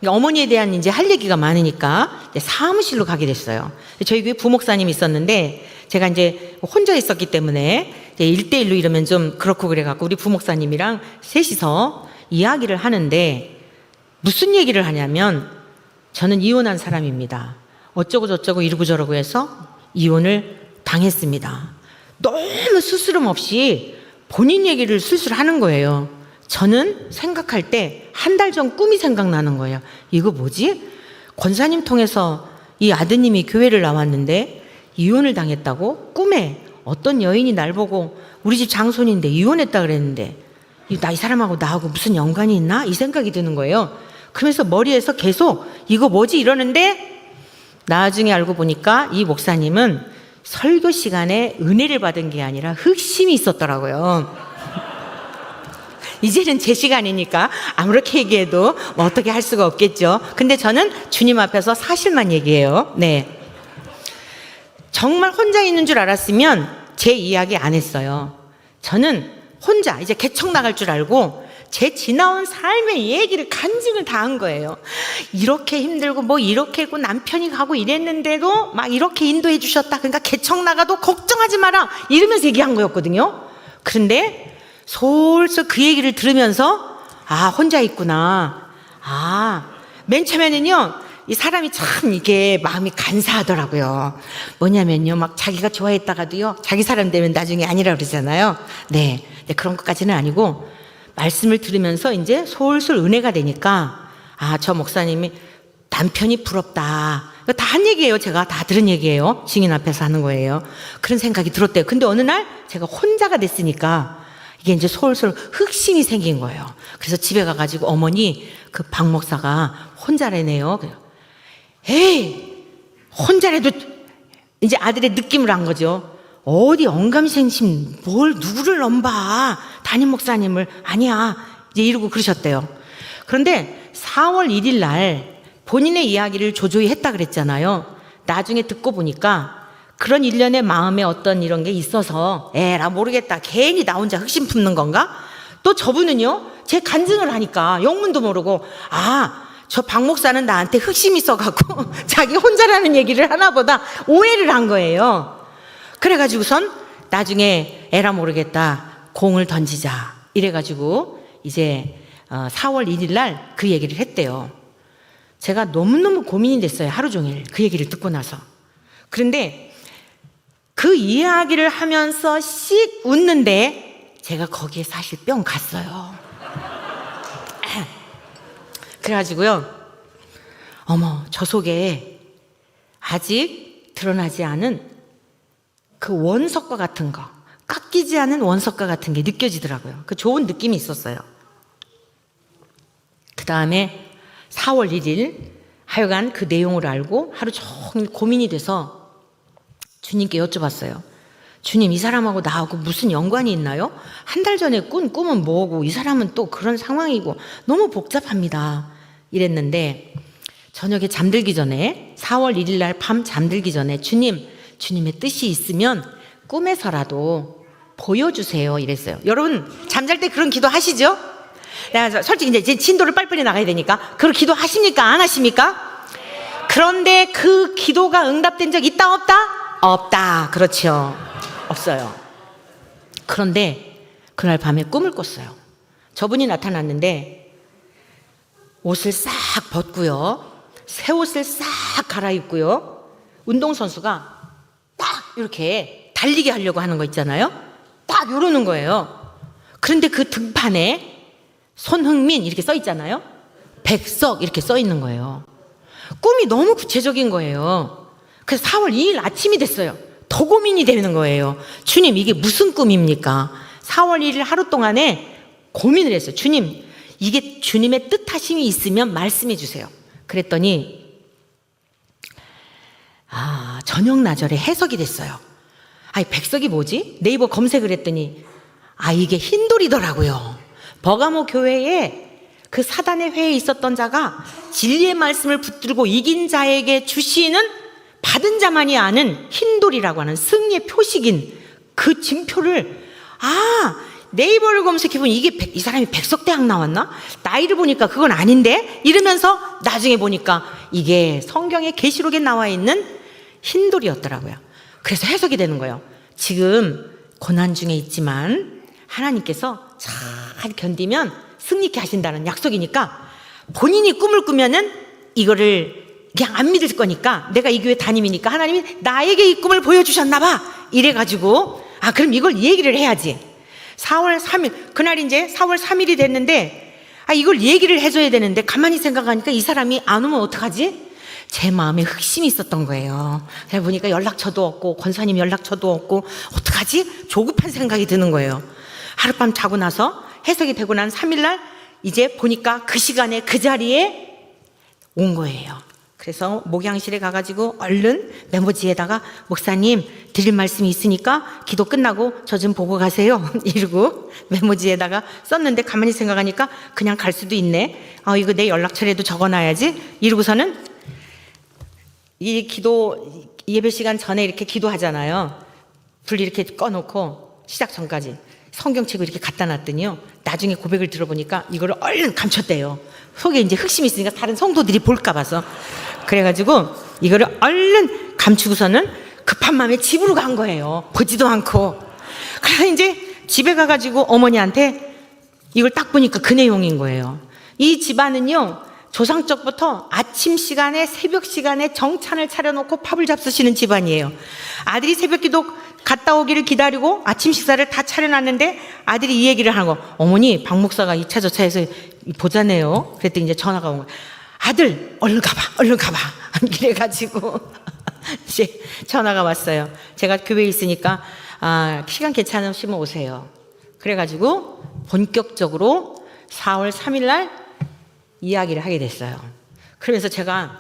Speaker 1: 어머니에 대한 이제 할 얘기가 많으니까 이제 사무실로 가게 됐어요. 저희 교회 부목사님이 있었는데 제가 이제 혼자 있었기 때문에 이제 1대1로 이러면 좀 그렇고 그래갖고 우리 부목사님이랑 셋이서 이야기를 하는데 무슨 얘기를 하냐면 저는 이혼한 사람입니다. 어쩌고 저쩌고 이러고 저러고 해서 이혼을 당했습니다. 너무 스스럼 없이 본인 얘기를 술술 하는 거예요. 저는 생각할 때 한 달 전 꿈이 생각나는 거예요. 이거 뭐지? 권사님 통해서 이 아드님이 교회를 나왔는데 이혼을 당했다고? 꿈에 어떤 여인이 날 보고 우리 집 장손인데 이혼했다 그랬는데 이 사람하고 나하고 무슨 연관이 있나? 이 생각이 드는 거예요. 그러면서 머리에서 계속 이거 뭐지? 이러는데 나중에 알고 보니까 이 목사님은 설교 시간에 은혜를 받은 게 아니라 흑심이 있었더라고요. 이제는 제 시간이니까 아무렇게 얘기해도 뭐 어떻게 할 수가 없겠죠. 근데 저는 주님 앞에서 사실만 얘기해요. 네. 정말 혼자 있는 줄 알았으면 제 이야기 안 했어요. 저는 혼자 이제 개척 나갈 줄 알고 제 지나온 삶의 얘기를 간증을 다 한 거예요. 이렇게 힘들고 뭐 이렇게 했고 남편이 가고 이랬는데도 막 이렇게 인도해 주셨다. 그러니까 개척 나가도 걱정하지 마라 이러면서 얘기한 거였거든요. 그런데 솔솔 그 얘기를 들으면서 혼자 있구나. 맨 처음에는요 이 사람이 참 이게 마음이 간사하더라고요. 뭐냐면요 막 자기가 좋아했다가도요 자기 사람 되면 나중에 아니라 그러잖아요. 네. 그런 것까지는 아니고 말씀을 들으면서 이제 솔솔 은혜가 되니까 저 목사님이 남편이 부럽다. 다 한 얘기예요. 제가 다 들은 얘기예요. 증인 앞에서 하는 거예요. 그런 생각이 들었대요. 근데 어느 날 제가 혼자가 됐으니까 이게 이제 솔솔 흑심이 생긴 거예요. 그래서 집에 가가지고 어머니 그 박 목사가 혼자래네요. 에이 혼자래도 이제 아들의 느낌을 한 거죠. 어디 언감생심 뭘 누구를 넘봐 담임 목사님을 아니야 이제 이러고 그러셨대요. 그런데 4월 1일 날 본인의 이야기를 조조히 했다 그랬잖아요. 나중에 듣고 보니까 그런 일련의 마음에 어떤 이런 게 있어서 에라 모르겠다 괜히 나 혼자 흑심 품는 건가? 또 저분은요 제 간증을 하니까 영문도 모르고 저 박 목사는 나한테 흑심이 있어갖고 자기 혼자라는 얘기를 하나 보다 오해를 한 거예요. 그래가지고선 나중에 에라 모르겠다 공을 던지자 이래가지고 이제 4월 1일 날 그 얘기를 했대요. 제가 너무너무 고민이 됐어요. 하루 종일 그 얘기를 듣고 나서. 그런데 그 이야기를 하면서 씩 웃는데 제가 거기에 사실 뿅 갔어요. 그래가지고요, 어머, 저 속에 아직 드러나지 않은 그 원석과 같은 거, 깎이지 않은 원석과 같은 게 느껴지더라고요. 그 좋은 느낌이 있었어요. 그 다음에 4월 1일 하여간 그 내용을 알고 하루 종일 고민이 돼서 주님께 여쭤봤어요. 주님, 이 사람하고 나하고 무슨 연관이 있나요? 한 달 전에 꾼 꿈은 뭐고 이 사람은 또 그런 상황이고 너무 복잡합니다. 이랬는데 저녁에 잠들기 전에 4월 1일 날 밤 잠들기 전에 주님의 뜻이 있으면 꿈에서라도 보여주세요. 이랬어요. 여러분 잠잘 때 그런 기도 하시죠? 내가 솔직히 이제 진도를 빨리빨리 나가야 되니까 그런 기도 하십니까? 안 하십니까? 그런데 그 기도가 응답된 적 있다 없다? 없다. 그렇죠. 없어요. 그런데 그날 밤에 꿈을 꿨어요. 저분이 나타났는데 옷을 싹 벗고요, 새 옷을 싹 갈아입고요, 운동선수가 딱 이렇게 달리게 하려고 하는 거 있잖아요. 딱 이러는 거예요. 그런데 그 등판에 손흥민 이렇게 써 있잖아요. 백석 이렇게 써 있는 거예요. 꿈이 너무 구체적인 거예요. 그래서 4월 2일 아침이 됐어요. 더 고민이 되는 거예요. 주님, 이게 무슨 꿈입니까? 4월 1일 하루 동안에 고민을 했어요. 주님, 이게 주님의 뜻하심이 있으면 말씀해 주세요. 그랬더니 저녁 나절에 해석이 됐어요. 아니, 백석이 뭐지? 네이버 검색을 했더니 이게 흰돌이더라고요. 버가모 교회에 그 사단의 회에 있었던 자가 진리의 말씀을 붙들고 이긴 자에게 주시는, 받은 자만이 아는 흰돌이라고 하는 승리의 표식인 그 징표를, 네이버를 검색해보니 이 사람이 백석대학 나왔나? 나이를 보니까 그건 아닌데? 이러면서 나중에 보니까 이게 성경의 계시록에 나와 있는 흰돌이었더라고요. 그래서 해석이 되는 거예요. 지금 고난 중에 있지만 하나님께서 잘 견디면 승리케 하신다는 약속이니까 본인이 꿈을 꾸면은 이거를 그냥 안 믿을 거니까, 내가 이 교회 담임이니까 하나님이 나에게 이 꿈을 보여주셨나 봐. 이래가지고 그럼 이걸 얘기를 해야지. 4월 3일 그날 이제 4월 3일이 됐는데 이걸 얘기를 해줘야 되는데 가만히 생각하니까 이 사람이 안 오면 어떡하지? 제 마음에 흑심이 있었던 거예요. 그래 보니까 연락처도 없고 권사님 연락처도 없고 어떡하지? 조급한 생각이 드는 거예요. 하룻밤 자고 나서 해석이 되고 난 3일날 이제 보니까 그 시간에 그 자리에 온 거예요. 그래서 목양실에 가가지고 얼른 메모지에다가 목사님 드릴 말씀이 있으니까 기도 끝나고 저 좀 보고 가세요. 이러고 메모지에다가 썼는데 가만히 생각하니까 그냥 갈 수도 있네. 이거 내 연락처에도 적어놔야지. 이러고서는 이 기도 예배 시간 전에 이렇게 기도하잖아요. 불 이렇게 꺼놓고 시작 전까지 성경책을 이렇게 갖다 놨더니요, 나중에 고백을 들어보니까 이거를 얼른 감췄대요. 속에 이제 흑심이 있으니까 다른 성도들이 볼까 봐서. 그래가지고 이거를 얼른 감추고서는 급한 마음에 집으로 간 거예요. 보지도 않고. 그래서 이제 집에 가가지고 어머니한테 이걸 딱 보니까 그 내용인 거예요. 이 집안은요, 조상적부터 아침 시간에 새벽 시간에 정찬을 차려놓고 밥을 잡수시는 집안이에요. 아들이 새벽 기도 갔다 오기를 기다리고 아침 식사를 다 차려놨는데 아들이 이 얘기를 하는 거, 어머니 박 목사가 2차 저차에서 보자네요. 그랬더니 이제 전화가 온 거예요. 아들 얼른 가봐 이래가지고 이제 전화가 왔어요. 제가 교회에 있으니까 시간 괜찮으시면 오세요. 그래가지고 본격적으로 4월 3일 날 이야기를 하게 됐어요. 그러면서 제가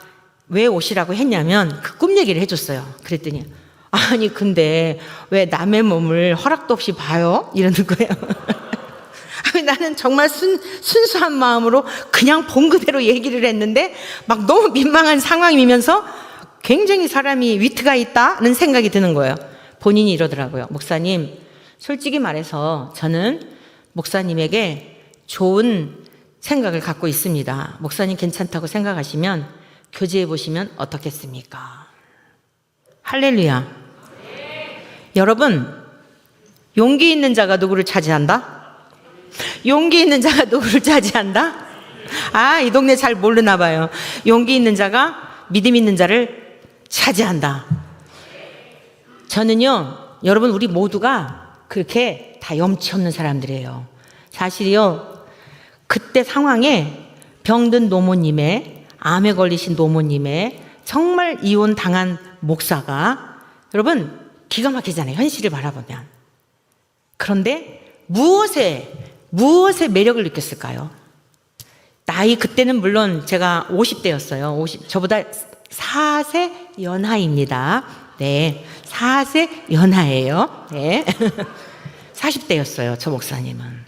Speaker 1: 왜 오시라고 했냐면 그 꿈 얘기를 해줬어요. 그랬더니 아니 근데 왜 남의 몸을 허락도 없이 봐요? 이러는 거예요. 나는 정말 순수한 마음으로 그냥 본 그대로 얘기를 했는데 막 너무 민망한 상황이면서 굉장히 사람이 위트가 있다는 생각이 드는 거예요. 본인이 이러더라고요. 목사님, 솔직히 말해서 저는 목사님에게 좋은 생각을 갖고 있습니다. 목사님 괜찮다고 생각하시면 교제해 보시면 어떻겠습니까? 할렐루야. 여러분, 용기 있는 자가 누구를 차지한다? 용기 있는 자가 누구를 차지한다? 아, 이 동네 잘 모르나 봐요. 용기 있는 자가 믿음 있는 자를 차지한다. 저는요, 여러분, 우리 모두가 그렇게 다 염치 없는 사람들이에요. 사실이요, 그때 상황에 병든 노모님의, 암에 걸리신 노모님의 정말 이혼 당한 목사가, 여러분, 기가 막히잖아요. 현실을 바라보면. 그런데 무엇에 매력을 느꼈을까요? 나이 그때는 물론 제가 50대였어요. 저보다 4세 연하입니다. 네, 4세 연하예요. 네. 40대였어요. 저 목사님은.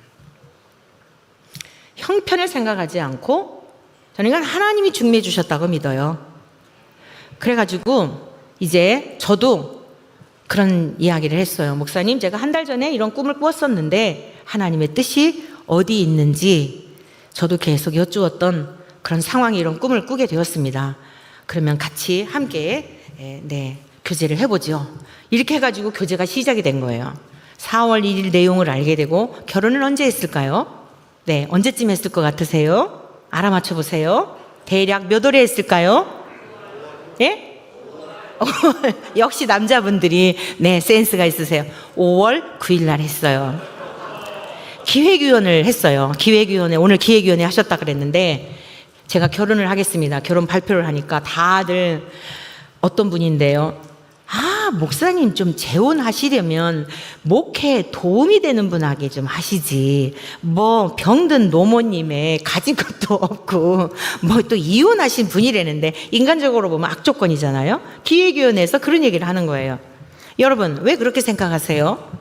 Speaker 1: 형편을 생각하지 않고 저는 하나님이 중매해 주셨다고 믿어요. 그래가지고 이제 저도 그런 이야기를 했어요. 목사님, 제가 한 달 전에 이런 꿈을 꾸었었는데 하나님의 뜻이 어디 있는지 저도 계속 여쭈었던 그런 상황이 이런 꿈을 꾸게 되었습니다. 그러면 같이 함께 교제를 해보죠. 이렇게 해가지고 교제가 시작이 된 거예요. 4월 1일 내용을 알게 되고 결혼을 언제 했을까요? 네, 언제쯤 했을 것 같으세요? 알아맞혀 보세요. 대략 몇 월에 했을까요? 예? 역시 남자분들이 센스가 있으세요. 5월 9일 날 했어요. 기획위원을 했어요. 기획위원회, 오늘 기획위원회 하셨다 그랬는데 제가 결혼을 하겠습니다. 결혼 발표를 하니까 다들 어떤 분인데요. 아, 목사님 좀 재혼하시려면 목회에 도움이 되는 분에게 좀 하시지. 뭐 병든 노모님의 가진 것도 없고 뭐 또 이혼하신 분이라는데 인간적으로 보면 악조건이잖아요. 기획위원회에서 그런 얘기를 하는 거예요. 여러분, 왜 그렇게 생각하세요?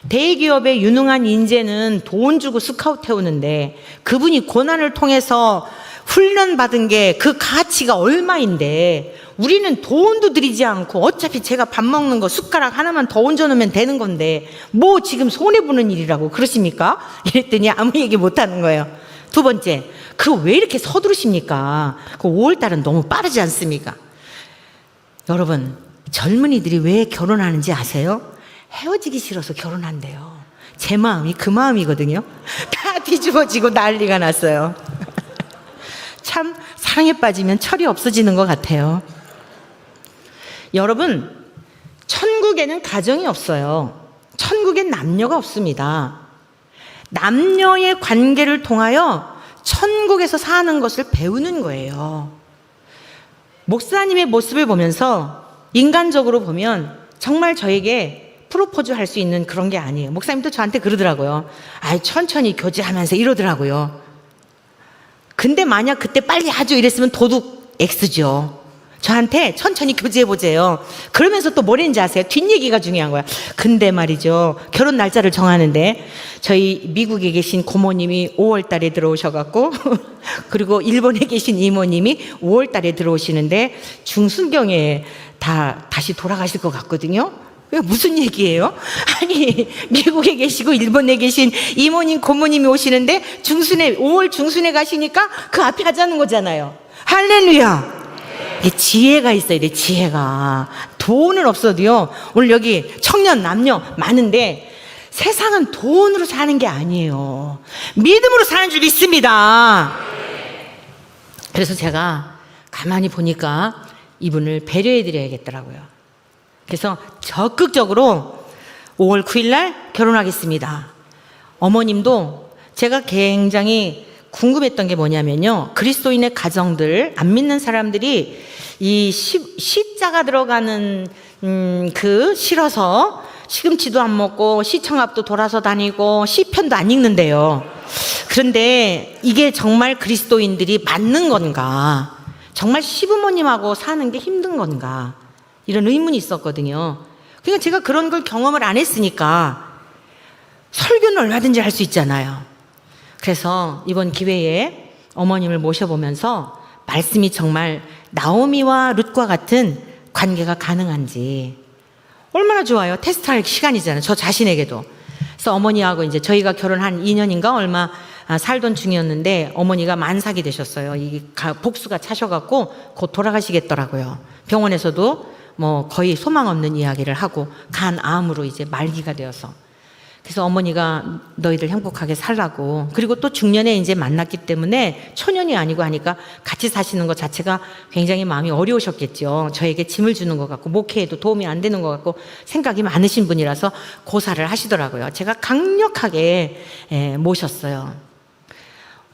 Speaker 1: 대기업의 유능한 인재는 돈 주고 스카우트 해오는데 그분이 고난을 통해서 훈련받은 게 그 가치가 얼마인데 우리는 돈도 들이지 않고 어차피 제가 밥 먹는 거 숟가락 하나만 더 얹어놓으면 되는 건데 뭐 지금 손해보는 일이라고 그러십니까? 이랬더니 아무 얘기 못하는 거예요. 두 번째, 그거 왜 이렇게 서두르십니까? 그 5월달은 너무 빠르지 않습니까? 여러분, 젊은이들이 왜 결혼하는지 아세요? 헤어지기 싫어서 결혼한대요. 제 마음이 그 마음이거든요. 다 뒤집어지고 난리가 났어요. 참 사랑에 빠지면 철이 없어지는 것 같아요. 여러분, 천국에는 가정이 없어요. 천국엔 남녀가 없습니다. 남녀의 관계를 통하여 천국에서 사는 것을 배우는 거예요. 목사님의 모습을 보면서 인간적으로 보면 정말 저에게 프로포즈 할 수 있는 그런 게 아니에요. 목사님도 저한테 그러더라고요. 아이, 천천히 교제하면서 이러더라고요. 근데 만약 그때 빨리 하죠 이랬으면 도둑 X죠. 저한테 천천히 교제해보세요. 그러면서 또 뭐랬는지 아세요? 뒷얘기가 중요한 거야. 근데 말이죠, 결혼 날짜를 정하는데 저희 미국에 계신 고모님이 5월 달에 들어오셔갖고 그리고 일본에 계신 이모님이 5월 달에 들어오시는데 중순경에 다시 돌아가실 것 같거든요. 무슨 얘기예요? 아니, 미국에 계시고 일본에 계신 이모님, 고모님이 오시는데 5월 중순에 가시니까 그 앞에 하자는 거잖아요. 할렐루야. 지혜가 있어야 돼, 지혜가. 돈은 없어도요, 오늘 여기 청년, 남녀 많은데 세상은 돈으로 사는 게 아니에요. 믿음으로 사는 줄 믿습니다. 그래서 제가 가만히 보니까 이분을 배려해 드려야겠더라고요. 그래서 적극적으로 5월 9일 날 결혼하겠습니다. 어머님도 제가 굉장히 궁금했던 게 뭐냐면요, 그리스도인의 가정들, 안 믿는 사람들이 이 시자가 들어가는 싫어서 시금치도 안 먹고 시청 앞도 돌아서 다니고 시편도 안 읽는데요. 그런데 이게 정말 그리스도인들이 맞는 건가? 정말 시부모님하고 사는 게 힘든 건가? 이런 의문이 있었거든요. 그러니까 제가 그런 걸 경험을 안 했으니까 설교는 얼마든지 할 수 있잖아요. 그래서 이번 기회에 어머님을 모셔보면서 말씀이 정말 나오미와 룻과 같은 관계가 가능한지 얼마나 좋아요. 테스트할 시간이잖아요. 저 자신에게도. 그래서 어머니하고 이제 저희가 결혼한 2년인가 얼마 살던 중이었는데 어머니가 만삭이 되셨어요. 이 복수가 차셔갖고 곧 돌아가시겠더라고요. 병원에서도 뭐 거의 소망 없는 이야기를 하고 간암으로 이제 말기가 되어서. 그래서 어머니가 너희들 행복하게 살라고, 그리고 또 중년에 이제 만났기 때문에 초년이 아니고 하니까 같이 사시는 것 자체가 굉장히 마음이 어려우셨겠죠. 저에게 짐을 주는 것 같고 목회에도 도움이 안 되는 것 같고 생각이 많으신 분이라서 고사를 하시더라고요. 제가 강력하게 모셨어요.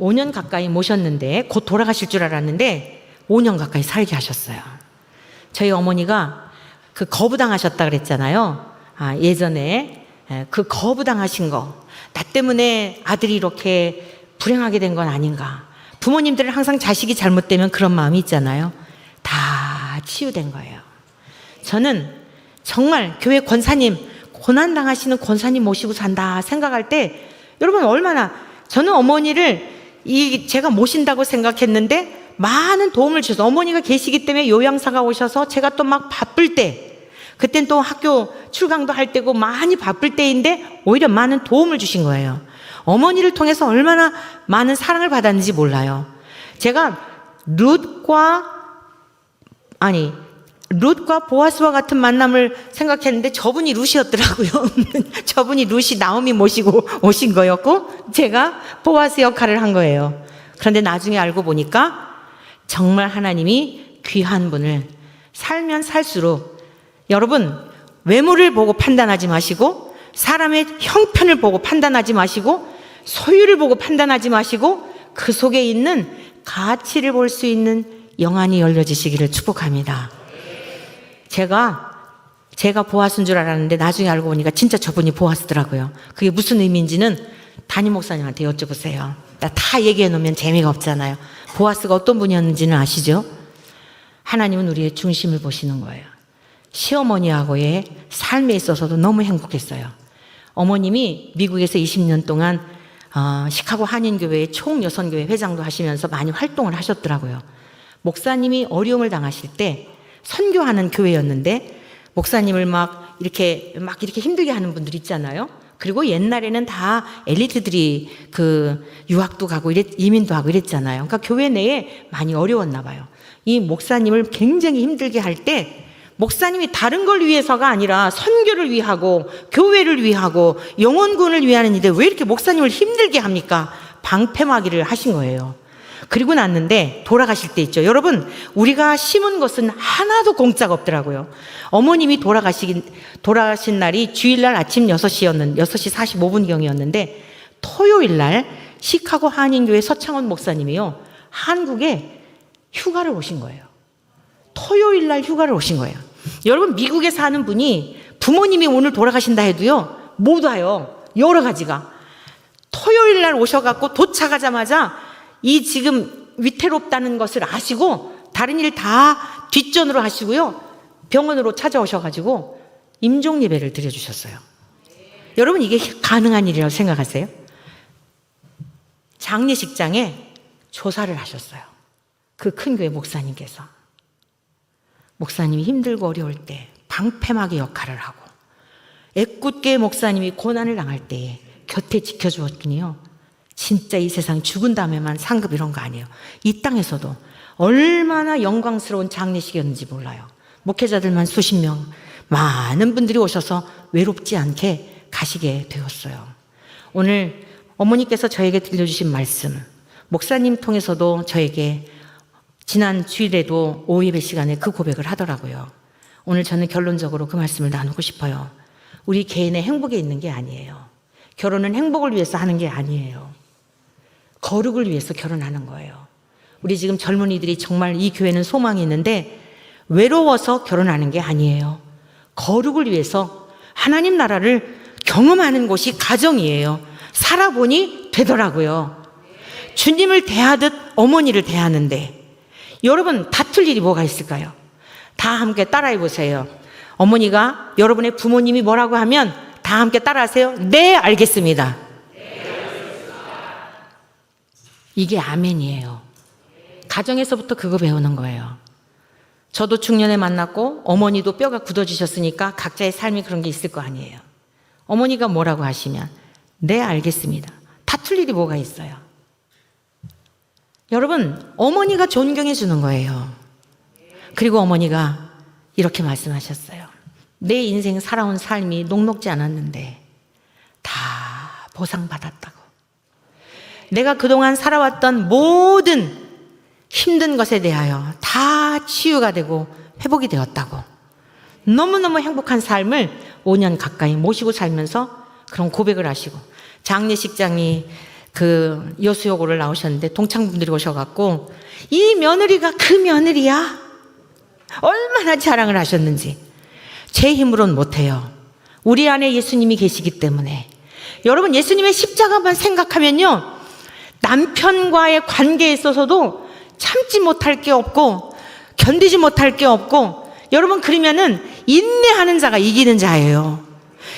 Speaker 1: 5년 가까이 모셨는데, 곧 돌아가실 줄 알았는데 5년 가까이 살게 하셨어요. 저희 어머니가 그 거부당하셨다 그랬잖아요. 예전에 그 거부당하신 거, 나 때문에 아들이 이렇게 불행하게 된 건 아닌가. 부모님들은 항상 자식이 잘못되면 그런 마음이 있잖아요. 다 치유된 거예요. 저는 정말 교회 권사님, 고난당하시는 권사님 모시고 산다 생각할 때, 여러분 얼마나, 저는 어머니를 제가 모신다고 생각했는데 많은 도움을 주셔서, 어머니가 계시기 때문에 요양사가 오셔서 제가 또 막 바쁠 때, 그땐 또 학교 출강도 할 때고 많이 바쁠 때인데 오히려 많은 도움을 주신 거예요. 어머니를 통해서 얼마나 많은 사랑을 받았는지 몰라요. 제가 룻과 보아스와 같은 만남을 생각했는데 저분이 룻이었더라고요. 저분이 룻이 나오미 모시고 오신 거였고 제가 보아스 역할을 한 거예요. 그런데 나중에 알고 보니까 정말 하나님이 귀한 분을, 살면 살수록, 여러분 외모를 보고 판단하지 마시고, 사람의 형편을 보고 판단하지 마시고, 소유를 보고 판단하지 마시고, 그 속에 있는 가치를 볼 수 있는 영안이 열려지시기를 축복합니다. 제가 보아스인 줄 알았는데 나중에 알고 보니까 진짜 저분이 보아스더라고요. 그게 무슨 의미인지는 담임 목사님한테 여쭤보세요. 나 다 얘기해 놓으면 재미가 없잖아요. 보아스가 어떤 분이었는지는 아시죠? 하나님은 우리의 중심을 보시는 거예요. 시어머니하고의 삶에 있어서도 너무 행복했어요. 어머님이 미국에서 20년 동안 시카고 한인교회의 총여선교회 회장도 하시면서 많이 활동을 하셨더라고요. 목사님이 어려움을 당하실 때 선교하는 교회였는데, 목사님을 막 이렇게 힘들게 하는 분들 있잖아요. 그리고 옛날에는 다 엘리트들이 그 유학도 가고 이민도 하고 이랬잖아요. 그러니까 교회 내에 많이 어려웠나 봐요. 이 목사님을 굉장히 힘들게 할 때, 목사님이 다른 걸 위해서가 아니라 선교를 위하고 교회를 위하고 영혼군을 위하는 일인데 왜 이렇게 목사님을 힘들게 합니까? 방패막이를 하신 거예요. 그리고 났는데 돌아가실 때 있죠. 여러분, 우리가 심은 것은 하나도 공짜가 없더라고요. 어머님이 돌아가신 날이 주일날 아침 6시 45분경이었는데 토요일 날 시카고 한인교회 서창원 목사님이요, 한국에 휴가를 오신 거예요. 토요일 날 휴가를 오신 거예요. 여러분, 미국에 사는 분이 부모님이 오늘 돌아가신다 해도요 못 와요. 여러 가지가. 토요일 날 오셔갖고 도착하자마자 이 지금 위태롭다는 것을 아시고 다른 일 다 뒷전으로 하시고요, 병원으로 찾아오셔가지고 임종 예배를 드려주셨어요. 여러분, 이게 가능한 일이라고 생각하세요? 장례식장에 조사를 하셨어요. 그 큰 교회 목사님께서. 목사님이 힘들고 어려울 때 방패막이 역할을 하고, 애꿎게 목사님이 고난을 당할 때에 곁에 지켜주었더니요, 진짜 이 세상 죽은 다음에만 상급 이런 거 아니에요. 이 땅에서도 얼마나 영광스러운 장례식이었는지 몰라요. 목회자들만 수십 명, 많은 분들이 오셔서 외롭지 않게 가시게 되었어요. 오늘 어머니께서 저에게 들려주신 말씀, 목사님 통해서도 저에게 지난 주일에도 오예배 시간에 그 고백을 하더라고요. 오늘 저는 결론적으로 그 말씀을 나누고 싶어요. 우리 개인의 행복에 있는 게 아니에요. 결혼은 행복을 위해서 하는 게 아니에요. 거룩을 위해서 결혼하는 거예요. 우리 지금 젊은이들이 정말 이 교회는 소망이 있는데 외로워서 결혼하는 게 아니에요. 거룩을 위해서 하나님 나라를 경험하는 곳이 가정이에요. 살아보니 되더라고요. 주님을 대하듯 어머니를 대하는데, 여러분 다툴 일이 뭐가 있을까요? 다 함께 따라해 보세요. 어머니가 여러분의 부모님이 뭐라고 하면 다 함께 따라하세요. 네, 알겠습니다. 이게 아멘이에요. 가정에서부터 그거 배우는 거예요. 저도 중년에 만났고 어머니도 뼈가 굳어지셨으니까 각자의 삶이 그런 게 있을 거 아니에요. 어머니가 뭐라고 하시면 네, 알겠습니다. 다툴 일이 뭐가 있어요? 여러분, 어머니가 존경해 주는 거예요. 그리고 어머니가 이렇게 말씀하셨어요. 내 인생 살아온 삶이 녹록지 않았는데 다 보상받았다고. 내가 그동안 살아왔던 모든 힘든 것에 대하여 다 치유가 되고 회복이 되었다고. 너무너무 행복한 삶을 5년 가까이 모시고 살면서 그런 고백을 하시고, 장례식장이 그 여수여고를 나오셨는데 동창분들이 오셔갖고 이 며느리가 그 며느리야? 얼마나 자랑을 하셨는지. 제 힘으로는 못해요. 우리 안에 예수님이 계시기 때문에. 여러분, 예수님의 십자가만 생각하면요, 남편과의 관계에 있어서도 참지 못할 게 없고 견디지 못할 게 없고, 여러분, 그러면은 인내하는 자가 이기는 자예요.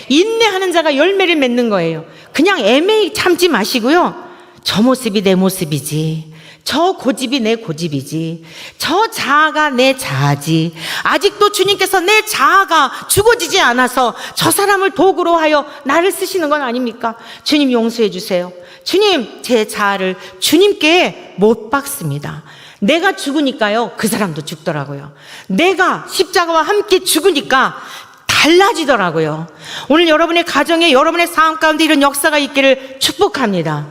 Speaker 1: 인내하는 자가 열매를 맺는 거예요. 그냥 애매히 참지 마시고요, 저 모습이 내 모습이지, 저 고집이 내 고집이지, 저 자아가 내 자아지, 아직도 주님께서 내 자아가 죽어지지 않아서 저 사람을 도구로 하여 나를 쓰시는 건 아닙니까? 주님 용서해 주세요. 주님, 제 자아를 주님께 못 박습니다. 내가 죽으니까요, 그 사람도 죽더라고요. 내가 십자가와 함께 죽으니까 달라지더라고요. 오늘 여러분의 가정에, 여러분의 삶 가운데 이런 역사가 있기를 축복합니다.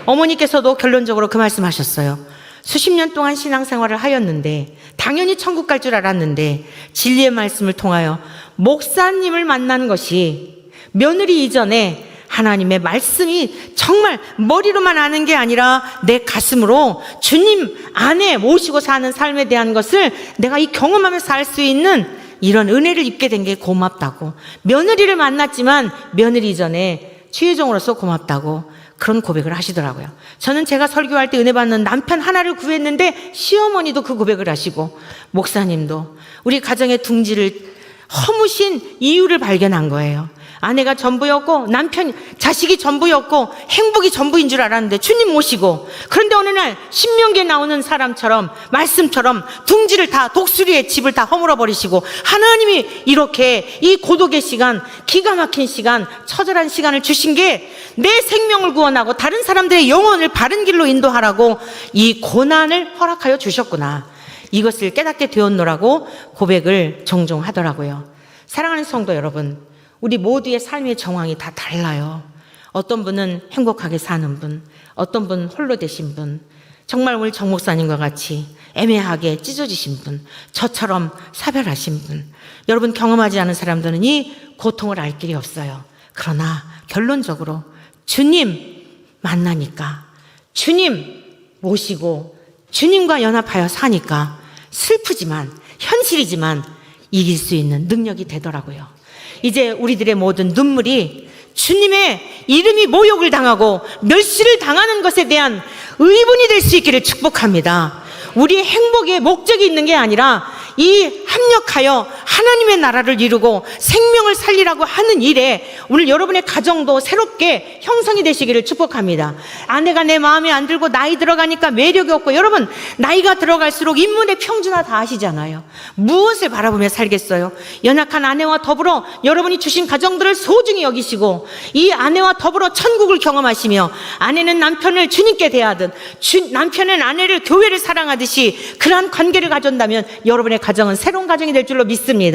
Speaker 1: 어머니께서도 결론적으로 그 말씀하셨어요. 수십 년 동안 신앙생활을 하였는데 당연히 천국 갈 줄 알았는데 진리의 말씀을 통하여 목사님을 만난 것이 며느리 이전에 하나님의 말씀이 정말 머리로만 아는 게 아니라 내 가슴으로 주님 안에 모시고 사는 삶에 대한 것을 내가 이 경험하면서 살 수 있는 이런 은혜를 입게 된 게 고맙다고. 며느리를 만났지만 며느리 이전에 취유종으로서 고맙다고 그런 고백을 하시더라고요. 저는 제가 설교할 때 은혜 받는 남편 하나를 구했는데 시어머니도 그 고백을 하시고, 목사님도 우리 가정의 둥지를 허무신 이유를 발견한 거예요. 아내가 전부였고 남편, 자식이 전부였고 행복이 전부인 줄 알았는데 주님 모시고, 그런데 어느 날 신명기에 나오는 사람처럼, 말씀처럼 둥지를 다, 독수리의 집을 다 허물어 버리시고, 하나님이 이렇게 이 고독의 시간, 기가 막힌 시간, 처절한 시간을 주신 게 내 생명을 구원하고 다른 사람들의 영혼을 바른 길로 인도하라고 이 고난을 허락하여 주셨구나, 이것을 깨닫게 되었노라고 고백을 종종 하더라고요. 사랑하는 성도 여러분, 우리 모두의 삶의 정황이 다 달라요. 어떤 분은 행복하게 사는 분, 어떤 분은 홀로 되신 분, 정말 오늘 정 목사님과 같이 애매하게 찢어지신 분, 저처럼 사별하신 분, 여러분 경험하지 않은 사람들은 이 고통을 알 길이 없어요. 그러나 결론적으로 주님 만나니까, 주님 모시고 주님과 연합하여 사니까 슬프지만 현실이지만 이길 수 있는 능력이 되더라고요. 이제 우리들의 모든 눈물이 주님의 이름이 모욕을 당하고 멸시를 당하는 것에 대한 의분이 될 수 있기를 축복합니다. 우리의 행복에 목적이 있는 게 아니라 이 합력하여 하나님의 나라를 이루고 생명을 살리라고 하는 일에 오늘 여러분의 가정도 새롭게 형성이 되시기를 축복합니다. 아내가 내 마음에 안 들고 나이 들어가니까 매력이 없고, 여러분 나이가 들어갈수록 인문의 평준화 다 하시잖아요. 무엇을 바라보며 살겠어요? 연약한 아내와 더불어 여러분이 주신 가정들을 소중히 여기시고, 이 아내와 더불어 천국을 경험하시며, 아내는 남편을 주님께 대하듯 남편은 아내를 교회를 사랑하듯이 그러한 관계를 가진다면 여러분의 가정은 새로운 가정이 될 줄로 믿습니다.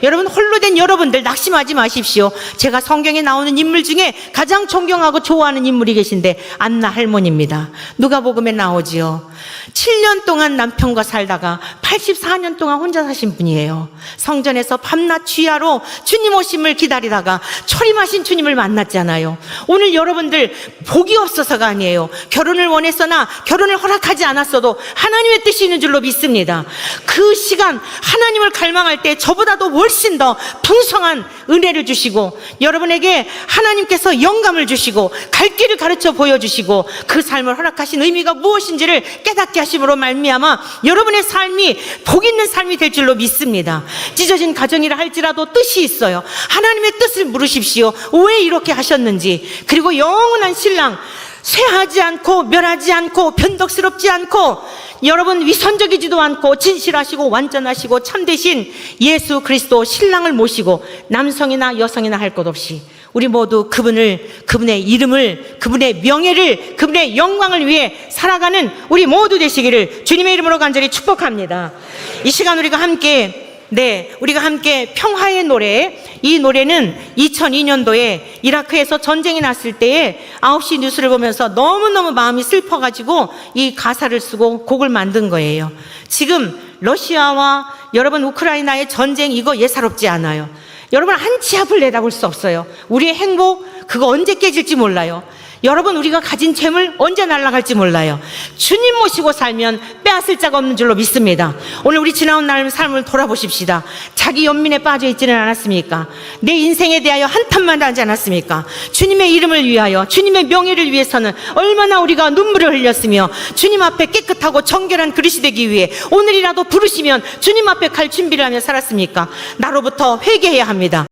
Speaker 1: 여러분, 홀로 된 여러분들 낙심하지 마십시오. 제가 성경에 나오는 인물 중에 가장 존경하고 좋아하는 인물이 계신데 안나 할머니입니다. 누가복음에 나오지요. 7년 동안 남편과 살다가 84년 동안 혼자 사신 분이에요. 성전에서 밤낮 주야로 주님 오심을 기다리다가 초림하신 주님을 만났잖아요. 오늘 여러분들 복이 없어서가 아니에요. 결혼을 원했으나 결혼을 허락하지 않았어도 하나님의 뜻이 있는 줄로 믿습니다. 그 시간 하나님을 갈망할 때 저보다도 훨씬 더 풍성한 은혜를 주시고, 여러분에게 하나님께서 영감을 주시고 갈 길을 가르쳐 보여주시고 그 삶을 허락하신 의미가 무엇인지를 깨닫게 하심으로 말미암아 여러분의 삶이 복 있는 삶이 될 줄로 믿습니다. 찢어진 가정이라 할지라도 뜻이 있어요. 하나님의 뜻을 물으십시오. 왜 이렇게 하셨는지. 그리고 영원한 신랑, 쇠하지 않고 멸하지 않고 변덕스럽지 않고, 여러분 위선적이지도 않고 진실하시고 완전하시고 참되신 예수 그리스도 신랑을 모시고 남성이나 여성이나 할 것 없이 우리 모두 그분의 이름을, 그분의 명예를, 그분의 영광을 위해 살아가는 우리 모두 되시기를 주님의 이름으로 간절히 축복합니다. 이 시간 우리가 함께 평화의 노래 이 노래는 2002년도에 이라크에서 전쟁이 났을 때에 9시 뉴스를 보면서 너무너무 마음이 슬퍼가지고 이 가사를 쓰고 곡을 만든 거예요. 지금 러시아와 여러분 우크라이나의 전쟁 이거 예사롭지 않아요. 여러분 한 치 앞을 내다볼 수 없어요. 우리의 행복 그거 언제 깨질지 몰라요. 여러분 우리가 가진 재물 언제 날아갈지 몰라요. 주님 모시고 살면 빼앗을 자가 없는 줄로 믿습니다. 오늘 우리 지나온 날 삶을 돌아보십시다. 자기 연민에 빠져 있지는 않았습니까? 내 인생에 대하여 한탄만 하지 않았습니까? 주님의 이름을 위하여 주님의 명예를 위해서는 얼마나 우리가 눈물을 흘렸으며 주님 앞에 깨끗하고 정결한 그릇이 되기 위해 오늘이라도 부르시면 주님 앞에 갈 준비를 하며 살았습니까? 나로부터 회개해야 합니다.